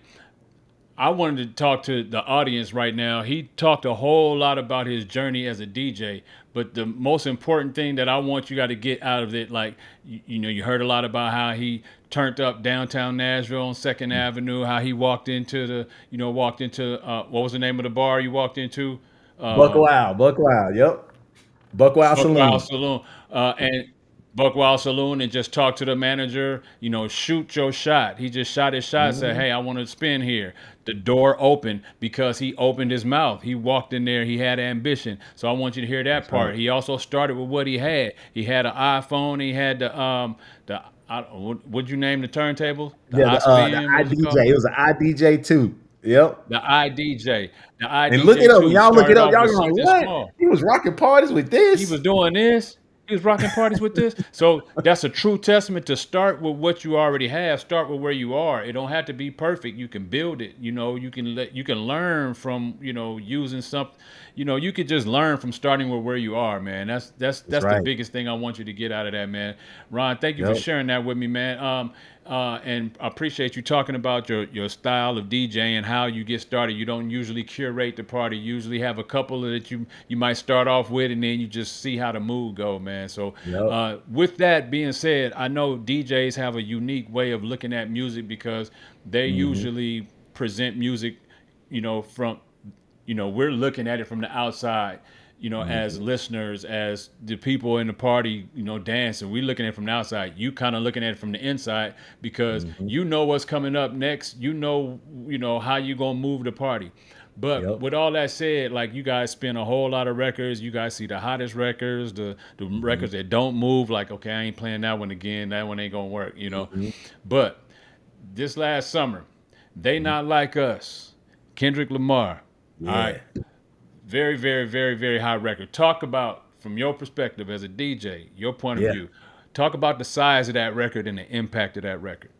I wanted to talk to the audience right now. He talked a whole lot about his journey as a DJ, but the most important thing that I want you got to get out of it, like, you heard a lot about how he turned up downtown Nashville on Second Avenue, how he walked into what was the name of the bar you walked into? Buck Um, Wild, Buck Wild, yep. Buck Wild Buck Wild Saloon. Saloon, and Buck Wild Saloon, and just talk to the manager. Shoot your shot. He just shot his shot. Said, Mhm. "Hey, I want to spin here." The door opened because he opened his mouth. He walked in there. He had ambition. So I want you to hear that That's right. part. He also started with what he had. He had an iPhone. He had the what'd you name the turntable? The Yeah, the iSpin. What was it called? IDJ. It was an IDJ too. Yep. The iDJ. The And look it iDJ up. When two y'all look it started up, off y'all with gonna like, something what? small. He was rocking parties with He this. was doing this. He was rocking parties with this. So that's a true testament to start with what you already have. Start with where you are. It don't have to be perfect. You can build it. You can learn from using something. You could just learn from starting with where you are, man. That's that's That's that's the right. biggest thing I want you to get out of that, man. Ron, thank you for Yep. sharing that with me, man. And I appreciate you talking about your style of DJ and how you get started. You don't usually curate the party. You usually have a couple that you might start off with, and then you just see how the mood go, man. So, Yep. with that being said, I know DJs have a unique way of looking at music because they Hmm. usually present music, from we're looking at it from the outside, as Hmm. listeners, as the people in the party, dancing. We looking at it from the outside. You kind of looking at it from the inside because Hmm. you know what's coming up next. How you gonna move the party. But Yep. with all that said, like, you guys spin a whole lot of records. You guys see the hottest records, the Hmm. records that don't move. Like, okay, I ain't playing that one again. That one ain't gonna work. Hmm. But this last summer, They Not Like Us, Kendrick Lamar. All right, Yeah. very, very, very, very high record. Talk about, from your perspective as a DJ, your point of Yeah. view. Talk about the size of that record and the impact of that record.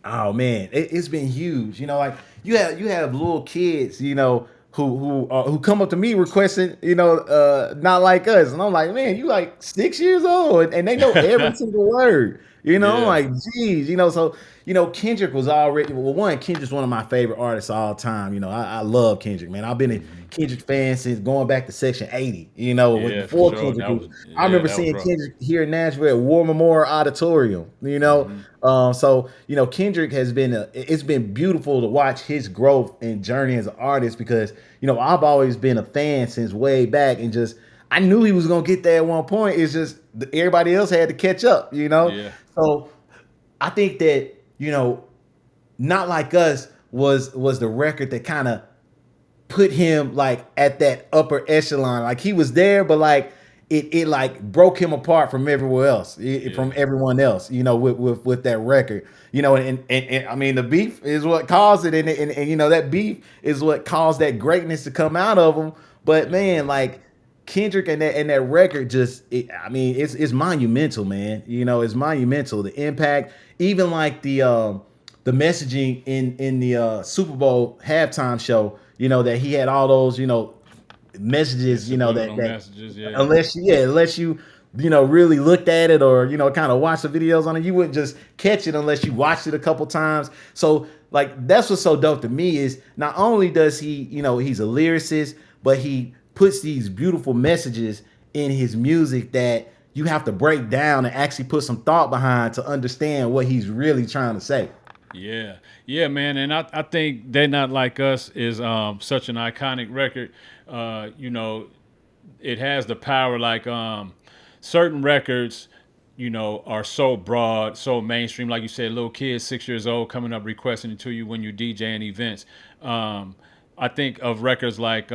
Oh man, it's been huge. Like you have little kids, who come up to me requesting, not like us, and I'm like, man, you like 6 years old, and they know every single word. I'm Yeah, like, geez, so Kendrick was already well. One, Kendrick's one of my favorite artists of all time. I love Kendrick, man. I've been a Kendrick fan since going back to Section 80. yeah, for Before sure. Kendrick, I Yeah, remember that was seeing rough. Kendrick here in Nashville at War Memorial Auditorium. So Kendrick it's been beautiful to watch his growth and journey as an artist because I've always been a fan since way back and just I knew he was gonna get there at one point. It's just everybody else had to catch up. Yeah, So I think that not like us was the record that kind of put him like at that upper echelon. Like he was there, but like it like broke him apart from everywhere else, yeah, from everyone else. With that record. And I mean the beef is what caused it, and that beef is what caused that greatness to come out of him. But man, like Kendrick and that record I mean it's monumental, man. It's monumental. The impact, even like the messaging in the Super Bowl halftime show, that he had all those, yeah. messages, Subliminal messages. Yeah, unless you really looked at it or, kind of watched the videos on it, you wouldn't just catch it unless you watched it a couple times. So like that's what's so dope to me is not only does he, he's a lyricist, but he puts these beautiful messages in his music that you have to break down and actually put some thought behind to understand what he's really trying to say. yeah, yeah, man. And I think They Not Like Us is such an iconic record. It has the power, like, certain records, are so broad, so mainstream. Like you said, little kids, 6 years old, coming up requesting it to you when you DJing events. I think of records like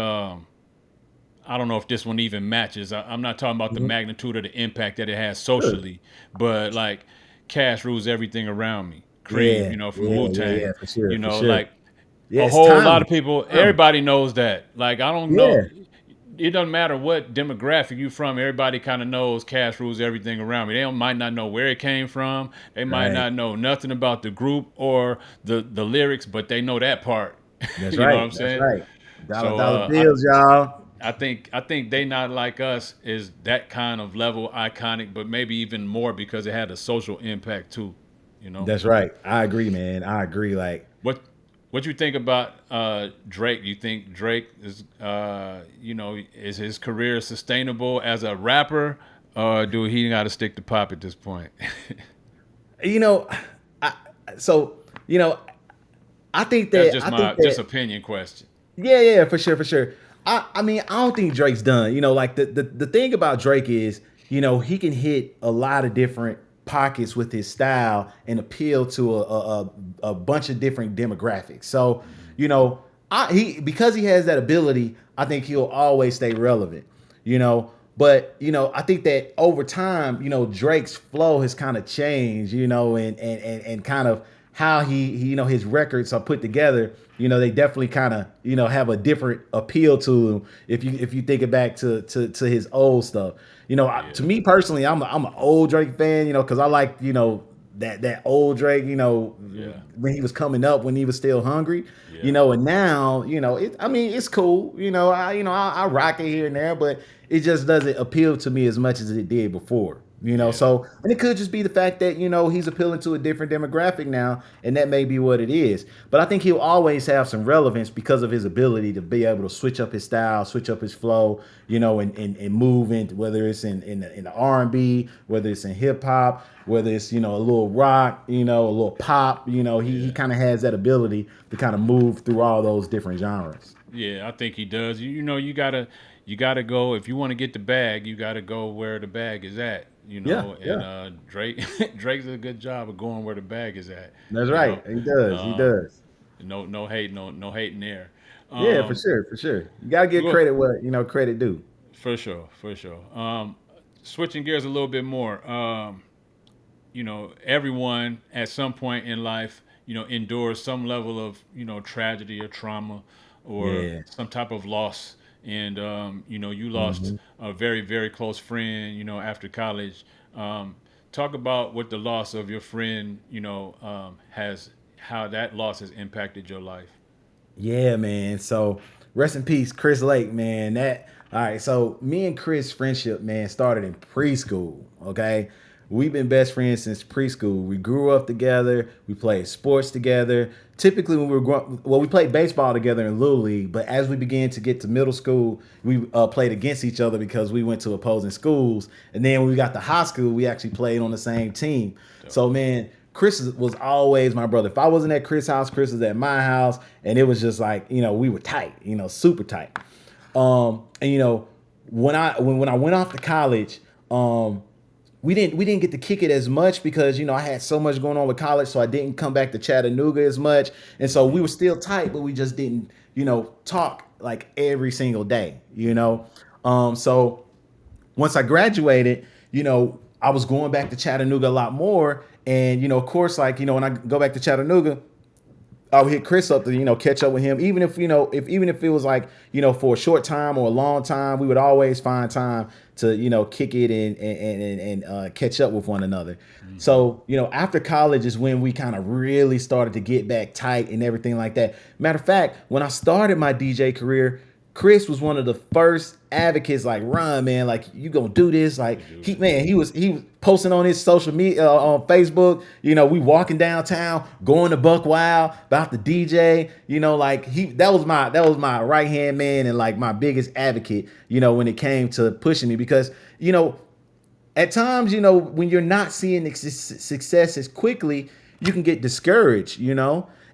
I don't know if this one even matches. I'm not talking about the Mhm. magnitude of the impact that it has Sure. socially, but like Cash Rules Everything Around Me, Cream, Yeah, from yeah, Wu yeah, Tang, yeah, for sure, for sure. like Yeah, a it's whole lot of timeless. people, Timeless. everybody knows that. Like, I don't know. Yeah, It doesn't matter what demographic you from. Everybody kind of knows Cash Rules Everything Around Me. They might not know where it came from. They might right. not know nothing about the group or the lyrics, but they know that part. That's You know what right. I'm That's saying? right. Dollar So dollar bills, y'all. I think They Not Like Us is that kind of level iconic, but maybe even more because it had a social impact too. You know That's right. I agree, man. I agree. Like, what what you think about Drake? You think Drake is is his career sustainable as a rapper, or do he got to stick to pop at this point? you know, I so you know, That's just I my think just that opinion question. yeah, yeah, for sure, for sure. I mean, I don't think Drake's done. Like the thing about Drake is, he can hit a lot of different pockets with his style and appeal to a bunch of different demographics. So, you know, he because he has that ability, I think he'll always stay relevant. But I think that over time, Drake's flow has kind of changed, and kind of how his records are put together. They definitely kind of have a different appeal to him if you think it back to his old stuff. To Yeah, me personally, I'm an old Drake fan, because I like that old Drake, yeah, when he was coming up, when he was still hungry, yeah, and now, I mean, it's cool, I rock it here and there, but it just doesn't appeal to me as much as it did before. yeah, So, and it could just be the fact that he's appealing to a different demographic now, and that may be what it is. But I think he'll always have some relevance because of his ability to be able to switch up his style, switch up his flow, and move into whether it's in the R&B, whether it's in hip hop, whether it's a little rock, a little pop. He yeah. kind of has that ability to kind of move through all those different genres. Yeah, I think he does. You gotta go if you want to get the bag. You gotta go where the bag is at. Yeah, And yeah, Drake Drake does a good job of going where the bag is at. that's You know, right. He does. He um, does. no hate, no hating there. Yeah, for Um, sure, for sure. You gotta give well, credit what credit due. for sure, for sure. Switching gears a little bit more. Everyone at some point in life, endures some level of, tragedy or trauma or Yeah. some type of loss. And, you lost Hmm. a very, very close friend, after college. Um, Talk about what the loss of your friend, how that loss has impacted your life. Yeah, man. So rest in peace, Chris Lake, man. That all right. So me and Chris friendship, man, started in preschool. Okay. We've been best friends since preschool. We grew up together. We played sports together. Typically, when we were growing, well, we played baseball together in Little League. But as we began to get to middle school, we played against each other because we went to opposing schools. And then when we got to high school, we actually played on the same team. So, So, man, Chris was always my brother. If I wasn't at Chris' house, Chris was at my house, and it was just like we were tight, super tight. And when I went off to college, we didn't get to kick it as much because I had so much going on with college, so I didn't come back to Chattanooga as much, and so we were still tight, but we just didn't talk like every single day. So once I graduated, I was going back to Chattanooga a lot more. And, of course, like, when I go back to Chattanooga, I would hit Chris up to, catch up with him. Even if, even if it was like, for a short time or a long time, we would always find time to, kick it and catch up with one another. hmm So, after college is when we kind of really started to get back tight and everything like that. Matter of fact, when I started my DJ career, Chris was one of the first advocates, like, run, man, like, you gonna do this. you Like, could do he, it. man, he was posting on his social media, on Facebook, we walking downtown, going to Buck Wild, about the DJ, like, that was my right hand man and like my biggest advocate, when it came to pushing me because, at times, when you're not seeing success as quickly, you can get discouraged,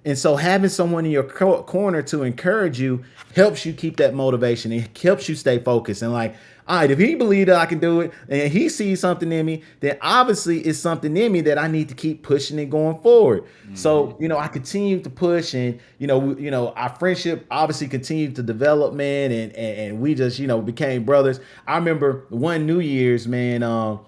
And so having someone in your corner to encourage you helps you keep that motivation. It helps you stay focused. And like, all right, if he believes that I can do it and he sees something in me, then obviously it's something in me that I need to keep pushing and going forward. So, I continue to push, and, our friendship obviously continued to develop, man. And we just, became brothers. I remember one New Year's, man,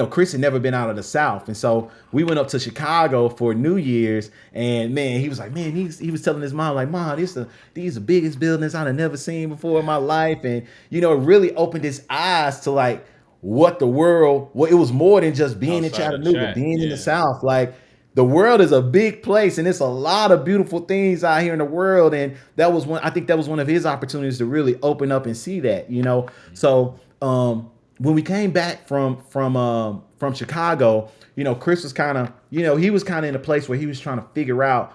Chris had never been out of the South. And so we went up to Chicago for New Year's. And man, he was like, man, he was telling his mom, like, Mom, these are the biggest buildings I've never seen before in my life. And, it really opened his eyes to like what the world, well, it was more than just being in Outside of Chattanooga, chat. being in the Yeah. South. Like, the world is a big place, and it's a lot of beautiful things out here in the world. And I think that was one of his opportunities to really open up and see that. So, when we came back from Chicago, Chris was kind of, he was kind of in a place where he was trying to figure out,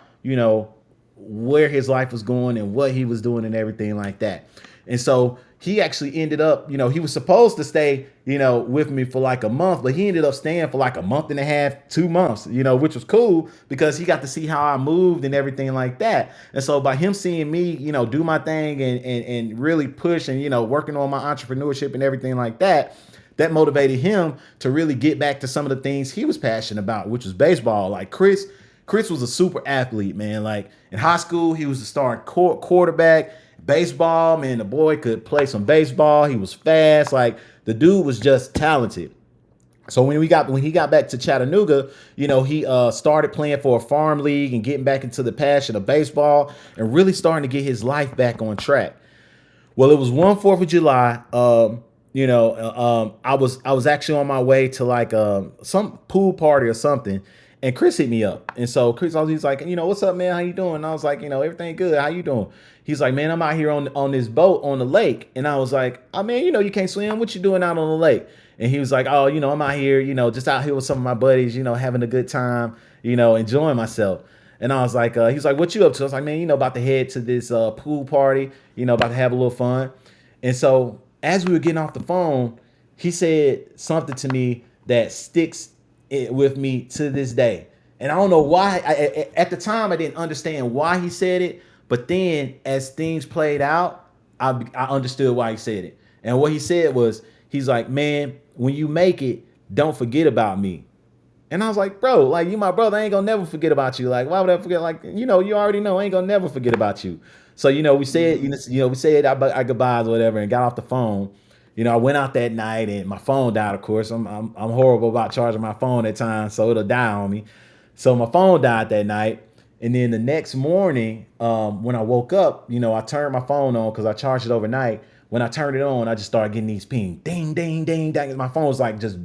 where his life was going and what he was doing and everything like that. And so he actually ended up, he was supposed to stay, with me for like a month, but he ended up staying for like a month and a half, 2 months, which was cool because he got to see how I moved and everything like that. And so by him seeing me, do my thing and really push and, working on my entrepreneurship and everything like that, that motivated him to really get back to some of the things he was passionate about, which was baseball. Like Chris was a super athlete, man. Like in high school, he was a starting quarterback. Baseball, man, the boy could play some baseball. He was fast. Like the dude was just talented. So when he got back to Chattanooga, he started playing for a farm league and getting back into the passion of baseball and really starting to get his life back on track. Well, it was 4th of July. I was actually on my way to like some pool party or something, and Chris hit me up. And so he's like, what's up, man? How you doing? And I was like, everything good. How you doing? He's like, man, I'm out here on this boat on the lake. And I was like, oh man, you can't swim. What you doing out on the lake? And he was like, oh, I'm out here, just out here with some of my buddies, having a good time, enjoying myself. And I was like, he's like, what you up to? I was like, man, about to head to this pool party, about to have a little fun. And so as we were getting off the phone, he said something to me that sticks with me to this day. And I don't know why. At the time, I didn't understand why he said it. But then as things played out, I understood why he said it. And what he said was, he's like, man, when you make it, don't forget about me. And I was like, bro, like, you my brother, I ain't gonna never forget about you. Like, why would I forget? Like, you already know I ain't gonna never forget about you. So, we said, we said our goodbyes or whatever and got off the phone. I went out that night and my phone died, of course. I'm horrible about charging my phone at times, so it'll die on me. So my phone died that night. And then the next morning, when I woke up, I turned my phone on because I charged it overnight. When I turned it on, I just started getting these ping, ding, ding, ding, ding. My phone was like just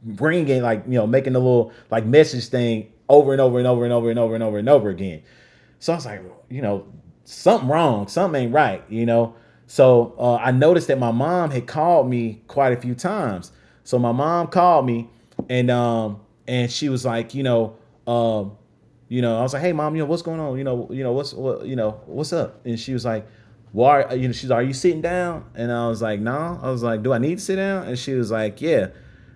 ringing, like, making a little like message thing over and over and over and over and over and over and over again. So I was like, something wrong, something ain't right, So I noticed that my mom had called me quite a few times. So my mom called me and she was like, I was like, hey mom, what's going on? What's up? And she was like, why, she's like, are you sitting down? And I was like, no. I was like, do I need to sit down? And she was like, yeah.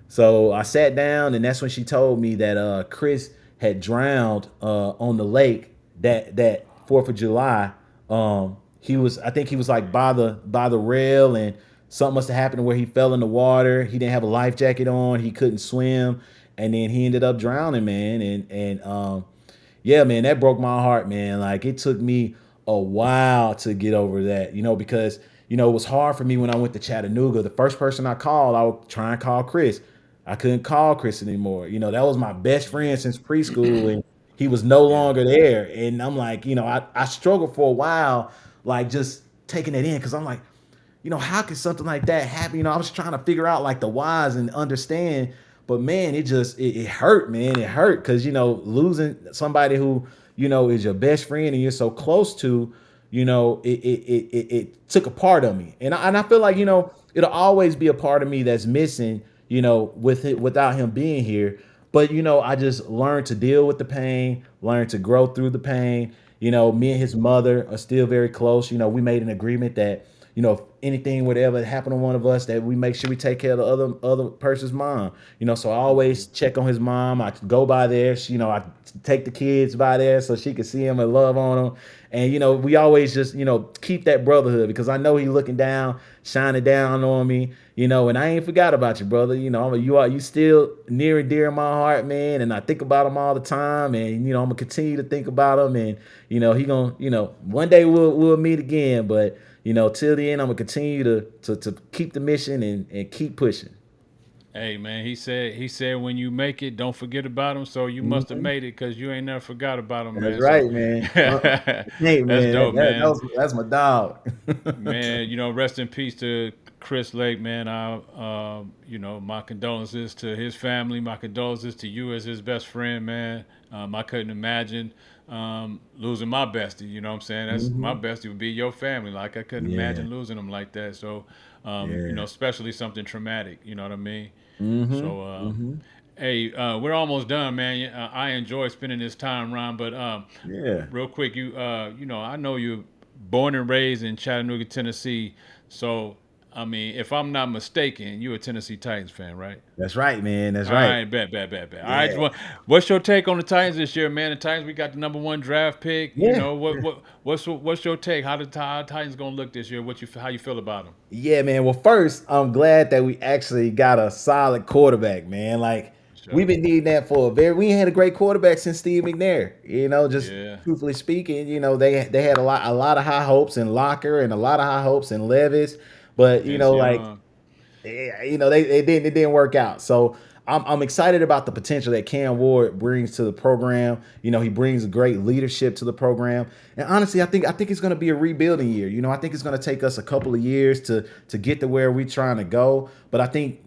So I sat down, and that's when she told me that Chris had drowned on the lake that 4th of July. I think he was like by the rail, and something must have happened where he fell in the water. He didn't have a life jacket on. He couldn't swim, and then he ended up drowning, man. And yeah, man, that broke my heart, man. Like, it took me a while to get over that, because it was hard for me when I went to Chattanooga. The first person I called, I would try and call Chris. I couldn't call Chris anymore. That was my best friend since preschool, and he was no longer there. And I'm like, I struggled for a while, like just taking it in, because I'm like, how could something like that happen? I was trying to figure out like the whys and understand, but man, it hurt, man. It hurt because, losing somebody who, is your best friend and you're so close to, it took a part of me. And I feel like, it'll always be a part of me that's missing, without him being here. But, I just learned to deal with the pain, learned to grow through the pain. Me and his mother are still very close. We made an agreement that, anything, whatever happened to one of us, that we make sure we take care of the other person's mom. So I always check on his mom. I go by there. I take the kids by there so she can see him and love on them. And we always just keep that brotherhood, because I know he looking down, shining down on me. And I ain't forgot about you, brother. You still near and dear in my heart, man. And I think about him all the time. And I'm gonna continue to think about him. And he gonna one day we'll meet again. But till the end, I'm gonna continue to keep the mission and keep pushing. Hey man, he said when you make it, don't forget about him. So you must have Mhm. made it because you ain't never forgot about him, That's man. So right, man. Hey, that's man, dope, man. that's my dog. Man, rest in peace to Chris Lake, man. My condolences to his family. My condolences to you as his best friend, man. I couldn't imagine losing my bestie. You know what I'm saying? That's my Hmm. bestie would be your family. Like I couldn't Yeah, imagine losing them like that. So, yeah. especially something traumatic. You know what I mean? Hmm. So, Hmm. hey, we're almost done, man. I enjoy spending this time around, but Yeah. real quick, I know you're born and raised in Chattanooga, Tennessee. So, I mean, if I'm not mistaken, you're a Tennessee Titans fan, right? That's right, man. That's All right. right, bet. All right, Yeah. what's your take on the Titans this year, man? The Titans, we got the number one draft pick. Yeah. What's your take? How the Titans gonna look this year? How you feel about them? Yeah, man. Well, first, I'm glad that we actually got a solid quarterback, man. Like, we've Sure. been needing that for we ain't had a great quarterback since Steve McNair. Just Yeah. truthfully speaking, they had a lot of high hopes in Locker and a lot of high hopes in Levis, but Vince Young. it didn't work out. So I'm excited about the potential that Cam Ward brings to the program. He brings great leadership to the program, and honestly, I think it's going to be a rebuilding year. I think it's going to take us a couple of years to get to where we're trying to go. But I think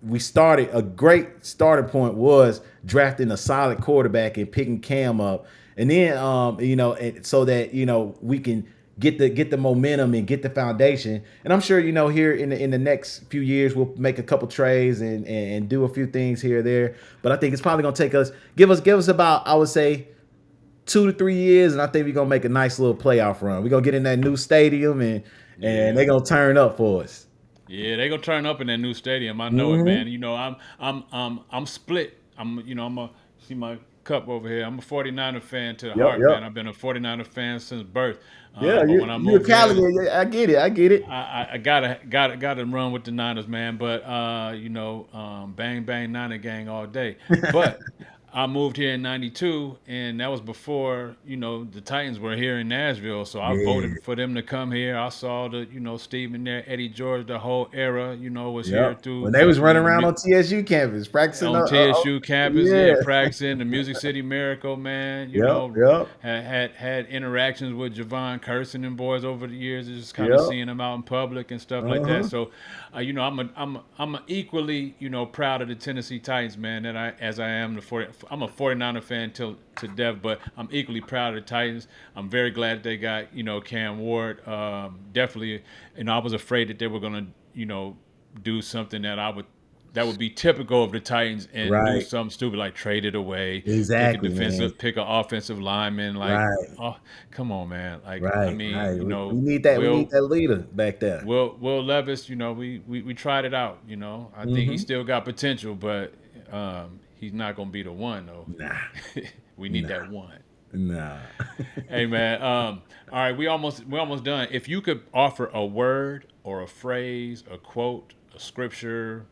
a great starting point was drafting a solid quarterback and picking Cam up, and then so that we can get the momentum and get the foundation. And I'm sure here in the next few years we'll make a couple trades and do a few things here or there. But I think it's probably gonna take us give us about, I would say, 2 to 3 years, and I think we're gonna make a nice little playoff run. We're gonna get in that new stadium, and Yeah. they're gonna turn up for us. Yeah, they gonna turn up in that new stadium. I know it, Hmm. man. I'm split. I'm a see my cup over here. I'm a 49er fan to the Yep, heart, man. yep. I've been a 49er fan since birth. Yeah, But when I you a moved here, Cali. I get it. I get it. I gotta run with the Niners, man. But bang bang Niner gang all day. But I moved here in '92, and that was before the Titans were here in Nashville. So I Yeah. voted for them to come here. I saw the Stephen there, Eddie George, the whole era was here Yep. through When they was running the around on TSU campus practicing. on TSU campus, yeah, Yeah. practicing the Music City Miracle, man. Yep. Yep. Had interactions with Javon Curson and boys over the years, just kind of Yep. seeing them out in public and stuff like that. Uh-huh. So, I'm equally proud of the Tennessee Titans, man. That I am I'm a 49er fan to death, but I'm equally proud of the Titans. I'm very glad that they got Cam Ward. Definitely, I was afraid that they were gonna do something that would be typical of the Titans and do Right. something stupid like trade it away, Exactly, man. pick an offensive lineman. Like, Right. oh, come on, man. Like, I Right. mean, Right. We need that. We need that leader back there. Will Levis, we tried it out. I think he Hmm. still got potential, but he's not gonna be the one though. Nah. We need Nah. that one. Nah. Hey man, all right, we're almost done. If you could offer a word or a phrase, a quote, a scripture,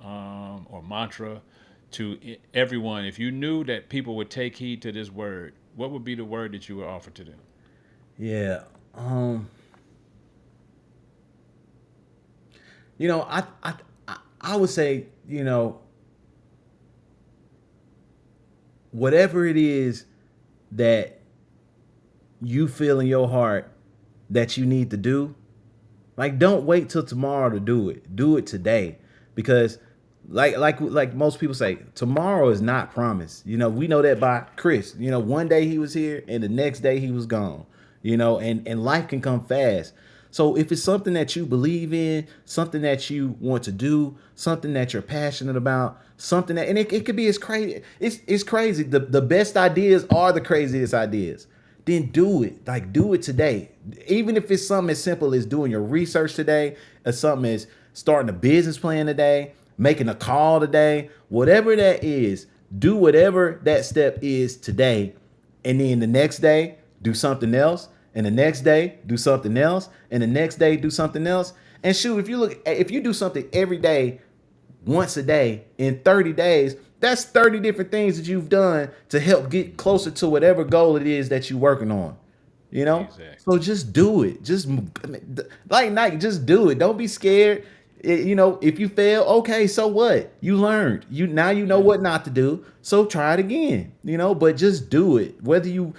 or mantra to everyone, if you knew that people would take heed to this word, what would be the word that you would offer to them? Yeah. Um. I would say whatever it is that you feel in your heart that you need to do, like, don't wait till tomorrow to do it. Do it today, because like most people say, tomorrow is not promised. We know that by Chris. One day he was here and the next day he was gone. And life can come fast. So if it's something that you believe in, something that you want to do, something that you're passionate about, something that, and it could be as crazy. It's crazy. The best ideas are the craziest ideas. then do it. Like, do it today. Even if it's something as simple as doing your research today, or something as starting a business plan today, making a call today, whatever that is, do whatever that step is today. And then the next day, do something else. And the next day, do something else. And the next day, do something else. And shoot, if you do something every day, once a day, in 30 days, that's 30 different things that you've done to help get closer to whatever goal it is that you're working on. You know? Exactly. So just do it. Just like Nike, just do it. Don't be scared. If you fail, okay, so what? You learned. You know what not to do. So try it again. But just do it. Whether you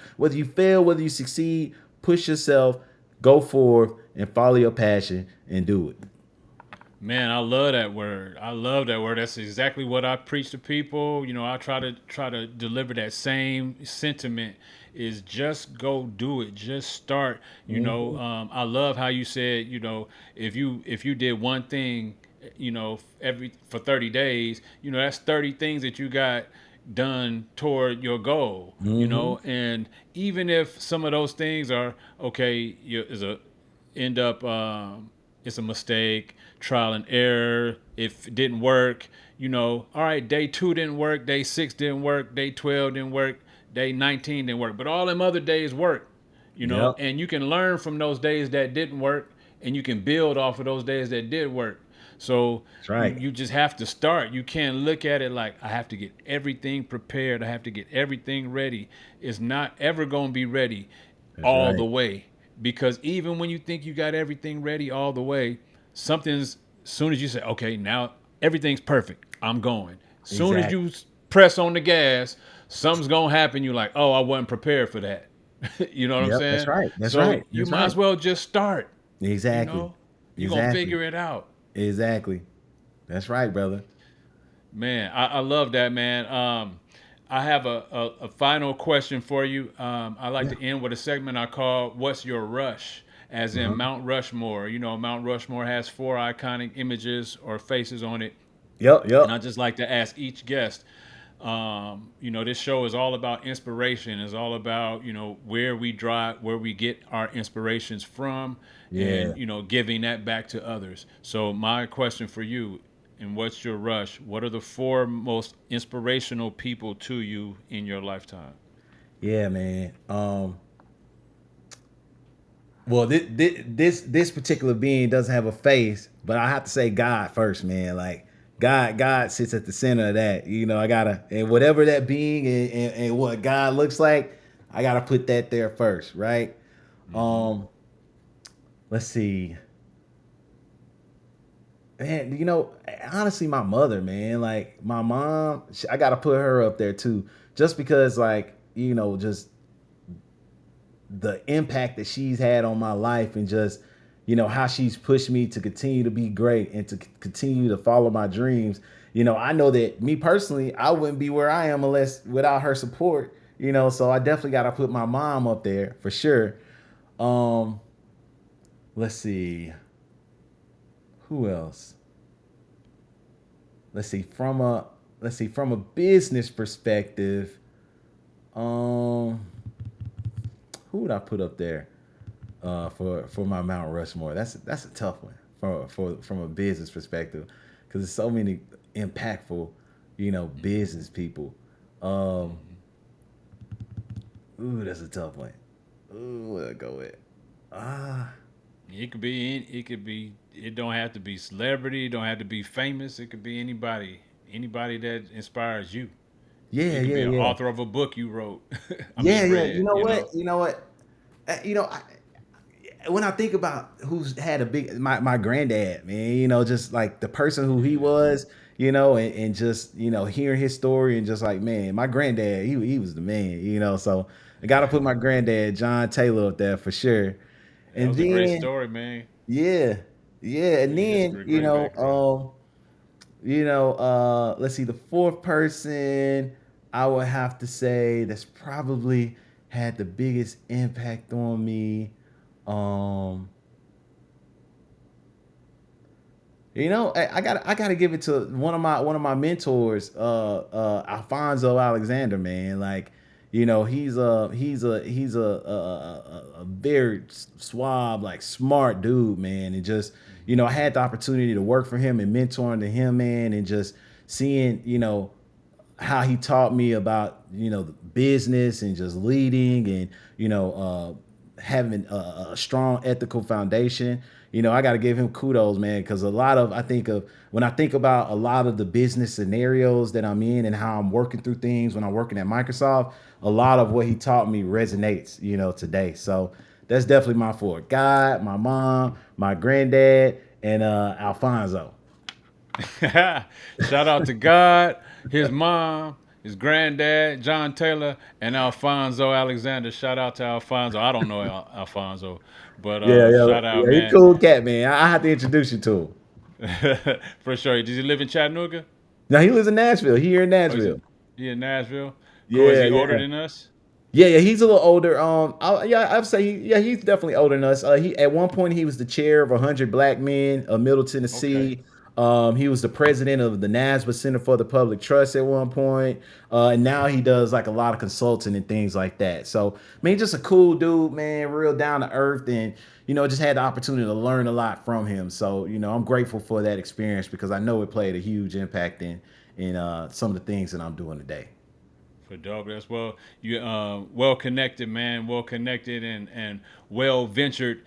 fail, whether you succeed, push yourself, go forth and follow your passion and do it. Man, I love that word. I love that word. That's exactly what I preach to people. I try to deliver that same sentiment. Is just go do it. Just start. I love how you said. If you did one thing, every for 30 days, that's 30 things that you got done toward your goal. And even if some of those things are okay, is a end up it's a mistake, trial and error. If it didn't work, all right, day 2 didn't work, day 6 didn't work, day 12 didn't work, day 19 didn't work, but all them other days work. Yep. And you can learn from those days that didn't work, and you can build off of those days that did work. So That's you, right. you just have to start. You can't look at it like I have to get everything prepared. I have to get everything ready. It's not ever going to be ready That's all the right. way, because even when you think you got everything ready all the way, something's soon as you say, okay, now everything's perfect, I'm going. Soon as Exactly. you press on the gas, something's going to happen. You're like, oh, I wasn't prepared for that. You know what I'm Yep. That's saying? right. That's So right. you That's might right. as well just start. You Exactly. know, you're going to Exactly. figure it out. Exactly. That's right, brother. Man, I love that, man. I have a final question for you. I like Yeah. to end with a segment I call "What's Your Rush?" As in Uh-huh. Mount Rushmore. Mount Rushmore has 4 iconic images or faces on it, Yep. and I Yep. just like to ask each guest. This show is all about inspiration. It's all about where we drive, where we get our inspirations from, Yeah. and giving that back to others. So my question for you, and what's your rush? What are the 4 most inspirational people to you in your lifetime? Yeah, man. Well, this particular being doesn't have a face, but I have to say God first, man. Like God sits at the center of that. I gotta, and whatever that being and what God looks like, I gotta put that there first, right? Mm-hmm. Um, let's see, man. Honestly, my mother, man. Like my mom, I gotta put her up there too, just because, like, just the impact that she's had on my life, and just how she's pushed me to continue to be great and to continue to follow my dreams. I know that me personally, I wouldn't be where I am unless without her support. So I definitely got to put my mom up there for sure. um let's see, who else. Let's see from a business perspective. um who would I put up there for my Mount Rushmore? That's a tough one for from a business perspective, because there's so many impactful, business people. Um, Mm-hmm. ooh, that's a tough one. Ooh, what I go with? Ah, It could be. It could be. It don't have to be celebrity. It don't have to be famous. It could be anybody. Anybody that inspires you. yeah, It could yeah, be an yeah, author of a book you wrote. I yeah, mean, yeah. You read. know what? You know what? When I think about who's had a big my granddad, man, just like the person who he Yeah. was, and just hearing his story, and just like, man, my granddad, he was the man, so I gotta put my granddad John Taylor up there for sure. That And was a great then story, man. yeah, yeah, and Yeah, he has a then great background. let's see, the fourth person I would have to say that's probably had the biggest impact on me. um I gotta give it to one of my mentors, Alfonso Alexander, man. Like, he's a very suave, like smart dude, man. And just, I had the opportunity to work for him and mentoring to him, man, and just seeing, how he taught me about, the business and just leading and, having a strong ethical foundation. I got to give him kudos, man, because a lot of I think of when I think about a lot of the business scenarios that I'm in and how I'm working through things when I'm working at Microsoft, a lot of what he taught me resonates, today. So that's definitely my forte. God, my mom, my granddad, and Alfonso. Shout out to God, his mom, his granddad, John Taylor, and Alfonso Alexander. Shout out to Alfonso. I don't know Alfonso, but Yeah, yeah, shout out, yeah. He man. cool cat, man. I have to introduce you to him. For sure. Did he live in Chattanooga? Now he lives in Nashville. He here in Oh, he's Nashville. in, he in Nashville. Cool. Is Yeah, he older yeah. than us? Yeah, yeah, he's a little older. Yeah, I'd say, yeah, he's definitely older than us. He at one point he was the chair of 100 Black Men of Middle Okay. Tennessee. He was the president of the Nashville Center for the Public Trust at one point, and now he does like a lot of consulting and things like that. So, I mean, just a cool dude, man, real down to earth, and just had the opportunity to learn a lot from him. So, I'm grateful for that experience because I know it played a huge impact in some of the things that I'm doing today. For dog, that's you well connected, man, well connected and well ventured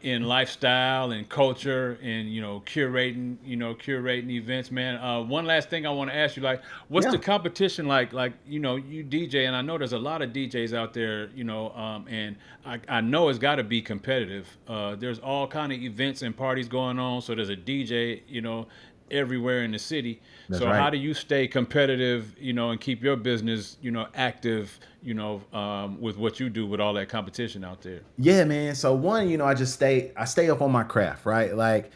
in lifestyle and culture and curating events, man. One last thing I want to ask you, like, what's the Yeah. competition like? Like, you DJ, and I know there's a lot of DJs out there, and I know it's got to be competitive. There's all kind of events and parties going on, so there's a DJ, everywhere in the city. That's So how right. do you stay competitive, and keep your business, active, with what you do with all that competition out there? Yeah, man. So one, I stay up on my craft, right? Like,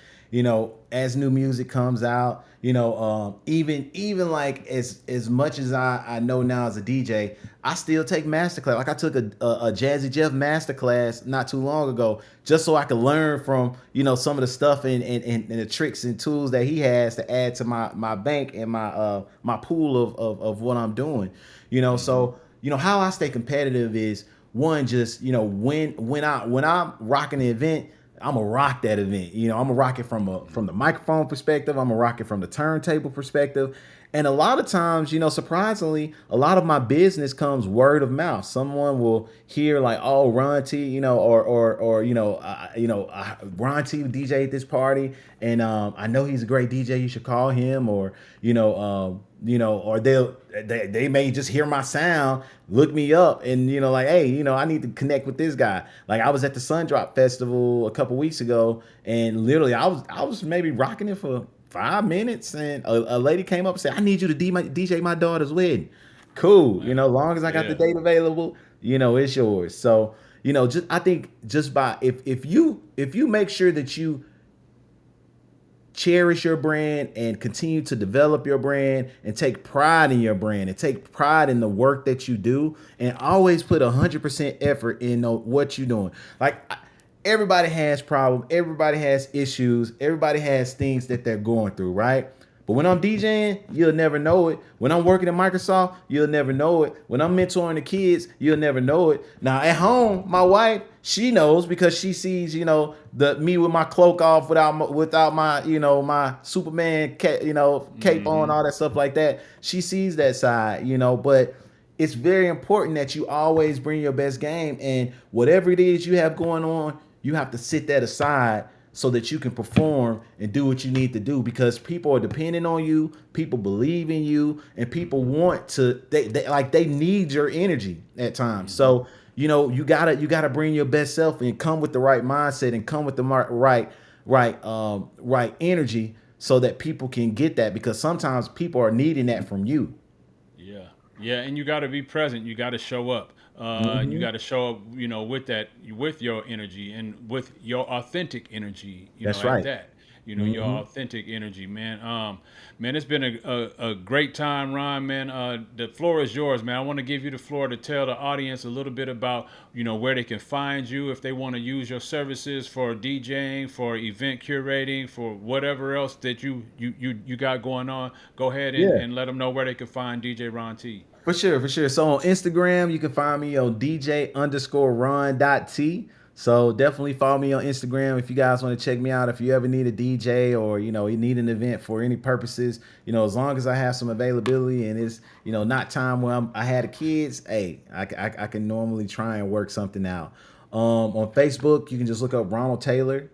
as new music comes out, even like as much as I know now as a DJ, I still take masterclass. Like I took a Jazzy Jeff masterclass not too long ago, just so I could learn from, some of the stuff and the tricks and tools that he has to add to my bank and my pool of what I'm doing. Mm-hmm. So how I stay competitive is one, just when I'm rocking the event, I'm gonna rock that event. I'm gonna rock it from the microphone perspective. I'm gonna rock it from the turntable perspective. And a lot of times, surprisingly, a lot of my business comes word of mouth. Someone will hear like, "Oh, Ron T," or Ron T DJ at this party, and I know he's a great DJ. You should call him, or or they may just hear my sound, look me up, and like, hey, I need to connect with this guy. Like I was at the Sun Drop Festival a couple weeks ago, and literally I was maybe rocking it for 5 minutes, and a lady came up and said, "I need you to DJ my daughter's wedding." Cool, Wow. as long as I got the Yeah. date available, it's yours. So just I think just by if you make sure that you cherish your brand and continue to develop your brand and take pride in your brand and take pride in the work that you do and always put 100% effort in what you're doing. Like everybody has problems, everybody has issues, everybody has things that they're going through, right? But when I'm DJing, you'll never know it. When I'm working at Microsoft, you'll never know it. When I'm mentoring the kids, you'll never know it. Now at home, my wife, she knows because she sees, the me with my cloak off without my, my Superman cape on, Mm-hmm. all that stuff like that. She sees that side, but it's very important that you always bring your best game, and whatever it is you have going on, you have to sit that aside so that you can perform and do what you need to do because people are depending on you, people believe in you, and people want to they need your energy at times. Mm-hmm. So you gotta bring your best self and come with the right mindset and come with the right energy so that people can get that, because sometimes people are needing that from you. Yeah, yeah, and you got to be present. You got to show up. You Hmm. got to show up, with that, with your energy and with your authentic energy. That's At right. that, your Hmm. authentic energy, man. Man, it's been a great time, Ron. Man, the floor is yours, man. I want to give you the floor to tell the audience a little bit about, where they can find you if they want to use your services for DJing, for event curating, for whatever else that you got going on. Go ahead and, Yeah. and let them know where they can find DJ Ron T. For sure, for sure. So on Instagram, you can find me on DJ_run.t. So definitely follow me on Instagram if you guys want to check me out. If you ever need a DJ or you need an event for any purposes, as long as I have some availability and it's not time where I had the kids, hey, I can normally try and work something out. On Facebook, you can just look up Ronald Taylor.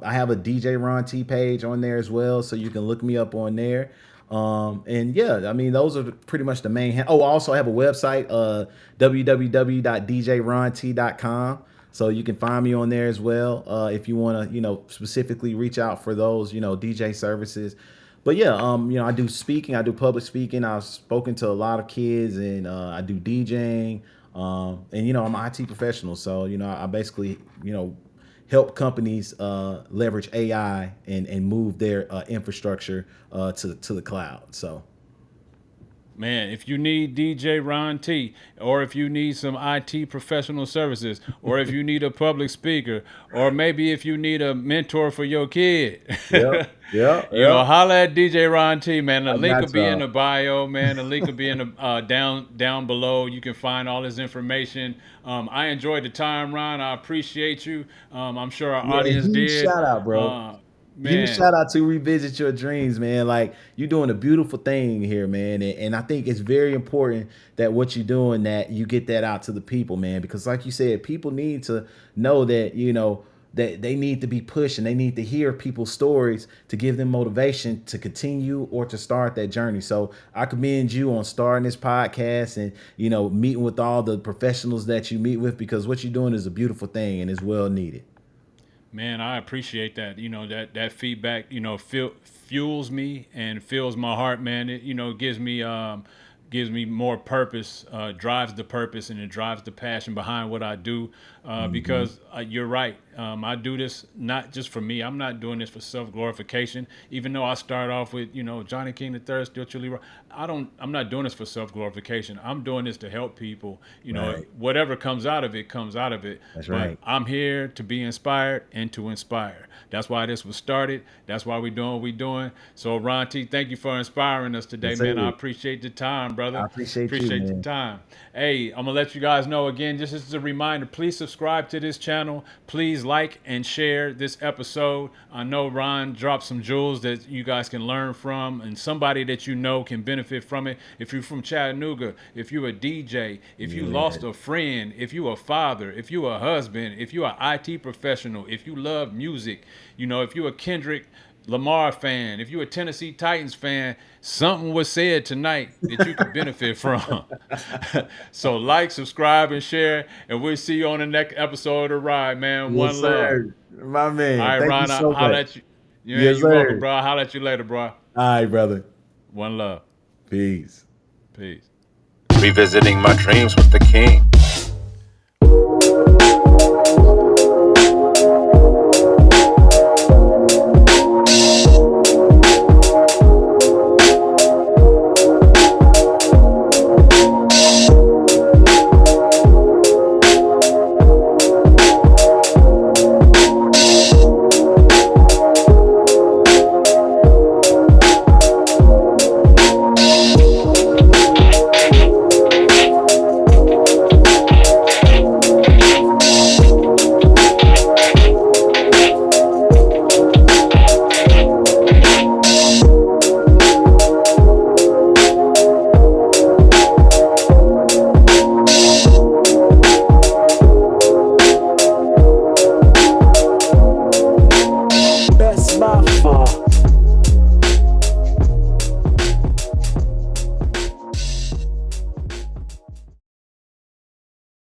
I have a DJ Ron T page on there as well, so you can look me up on there. And yeah, I mean, those are pretty much the main. Oh, I also have a website, www.djront.com. So you can find me on there as well if you want to, specifically reach out for those, DJ services. But yeah, I do speaking. I do public speaking. I've spoken to a lot of kids, and I do DJing. And I'm an IT professional, so I basically help companies leverage AI and move their infrastructure to the cloud. So. Man, if you need DJ Ron T, or if you need some IT professional services, or if you need a public speaker, or maybe if you need a mentor for your kid, Yeah, yeah, yeah. holla at DJ Ron T, man. The I link will got be in y'all. the bio, man. The link will be in the down below. You can find all his information. I enjoyed the time, Ron. I appreciate you. I'm sure our Yeah, audience huge did. shout out, bro. Huge Man, shout out to Revisit Your Dreams, man. Like you're doing a beautiful thing here, man. And I think it's very important that what you're doing, that you get that out to the people, man. Because like you said, people need to know that, that they need to be pushed and they need to hear people's stories to give them motivation to continue or to start that journey. So I commend you on starting this podcast and, meeting with all the professionals that you meet with, because what you're doing is a beautiful thing and is well needed. man, I appreciate that. That feedback, fuels me and fills my heart, man. It, gives me more purpose, drives the purpose, and it drives the passion behind what I do. Because you're right. I do this not just for me. I'm not doing this for self glorification. Even though I start off with Johnny King the Third, still truly right. I'm not doing this for self glorification. I'm doing this to help people. Right. Whatever comes out of it comes out of it. That's But right. I'm here to be inspired and to inspire. That's why this was started. That's why we're doing what we're doing. So Ron T, thank you for inspiring us today, Yes, man. I sir. appreciate the time, I brother. appreciate you, Appreciate the man. time. Hey, I'm gonna let you guys know again, just as a reminder, please subscribe to this channel. Please like and share this episode. I know Ron dropped some jewels that you guys can learn from, and somebody that can benefit from it. If you're from Chattanooga, if you're a DJ, if you Yeah. lost a friend, if you're a father, if you're a husband, if you're an IT professional, if you love music, if you're a Kendrick Lamar fan, if you're a Tennessee Titans fan, something was said tonight that you could benefit from. So like, subscribe, and share, and we'll see you on the next episode of The Ride, man. Yes, One love. sir. My All man. right, Thank you Ron, so I'll much. let you. Yeah, Yes, you're welcome, sir. bro. I'll let you later, bro. All right, brother. One love. Peace. Peace. Revisiting my dreams with the king.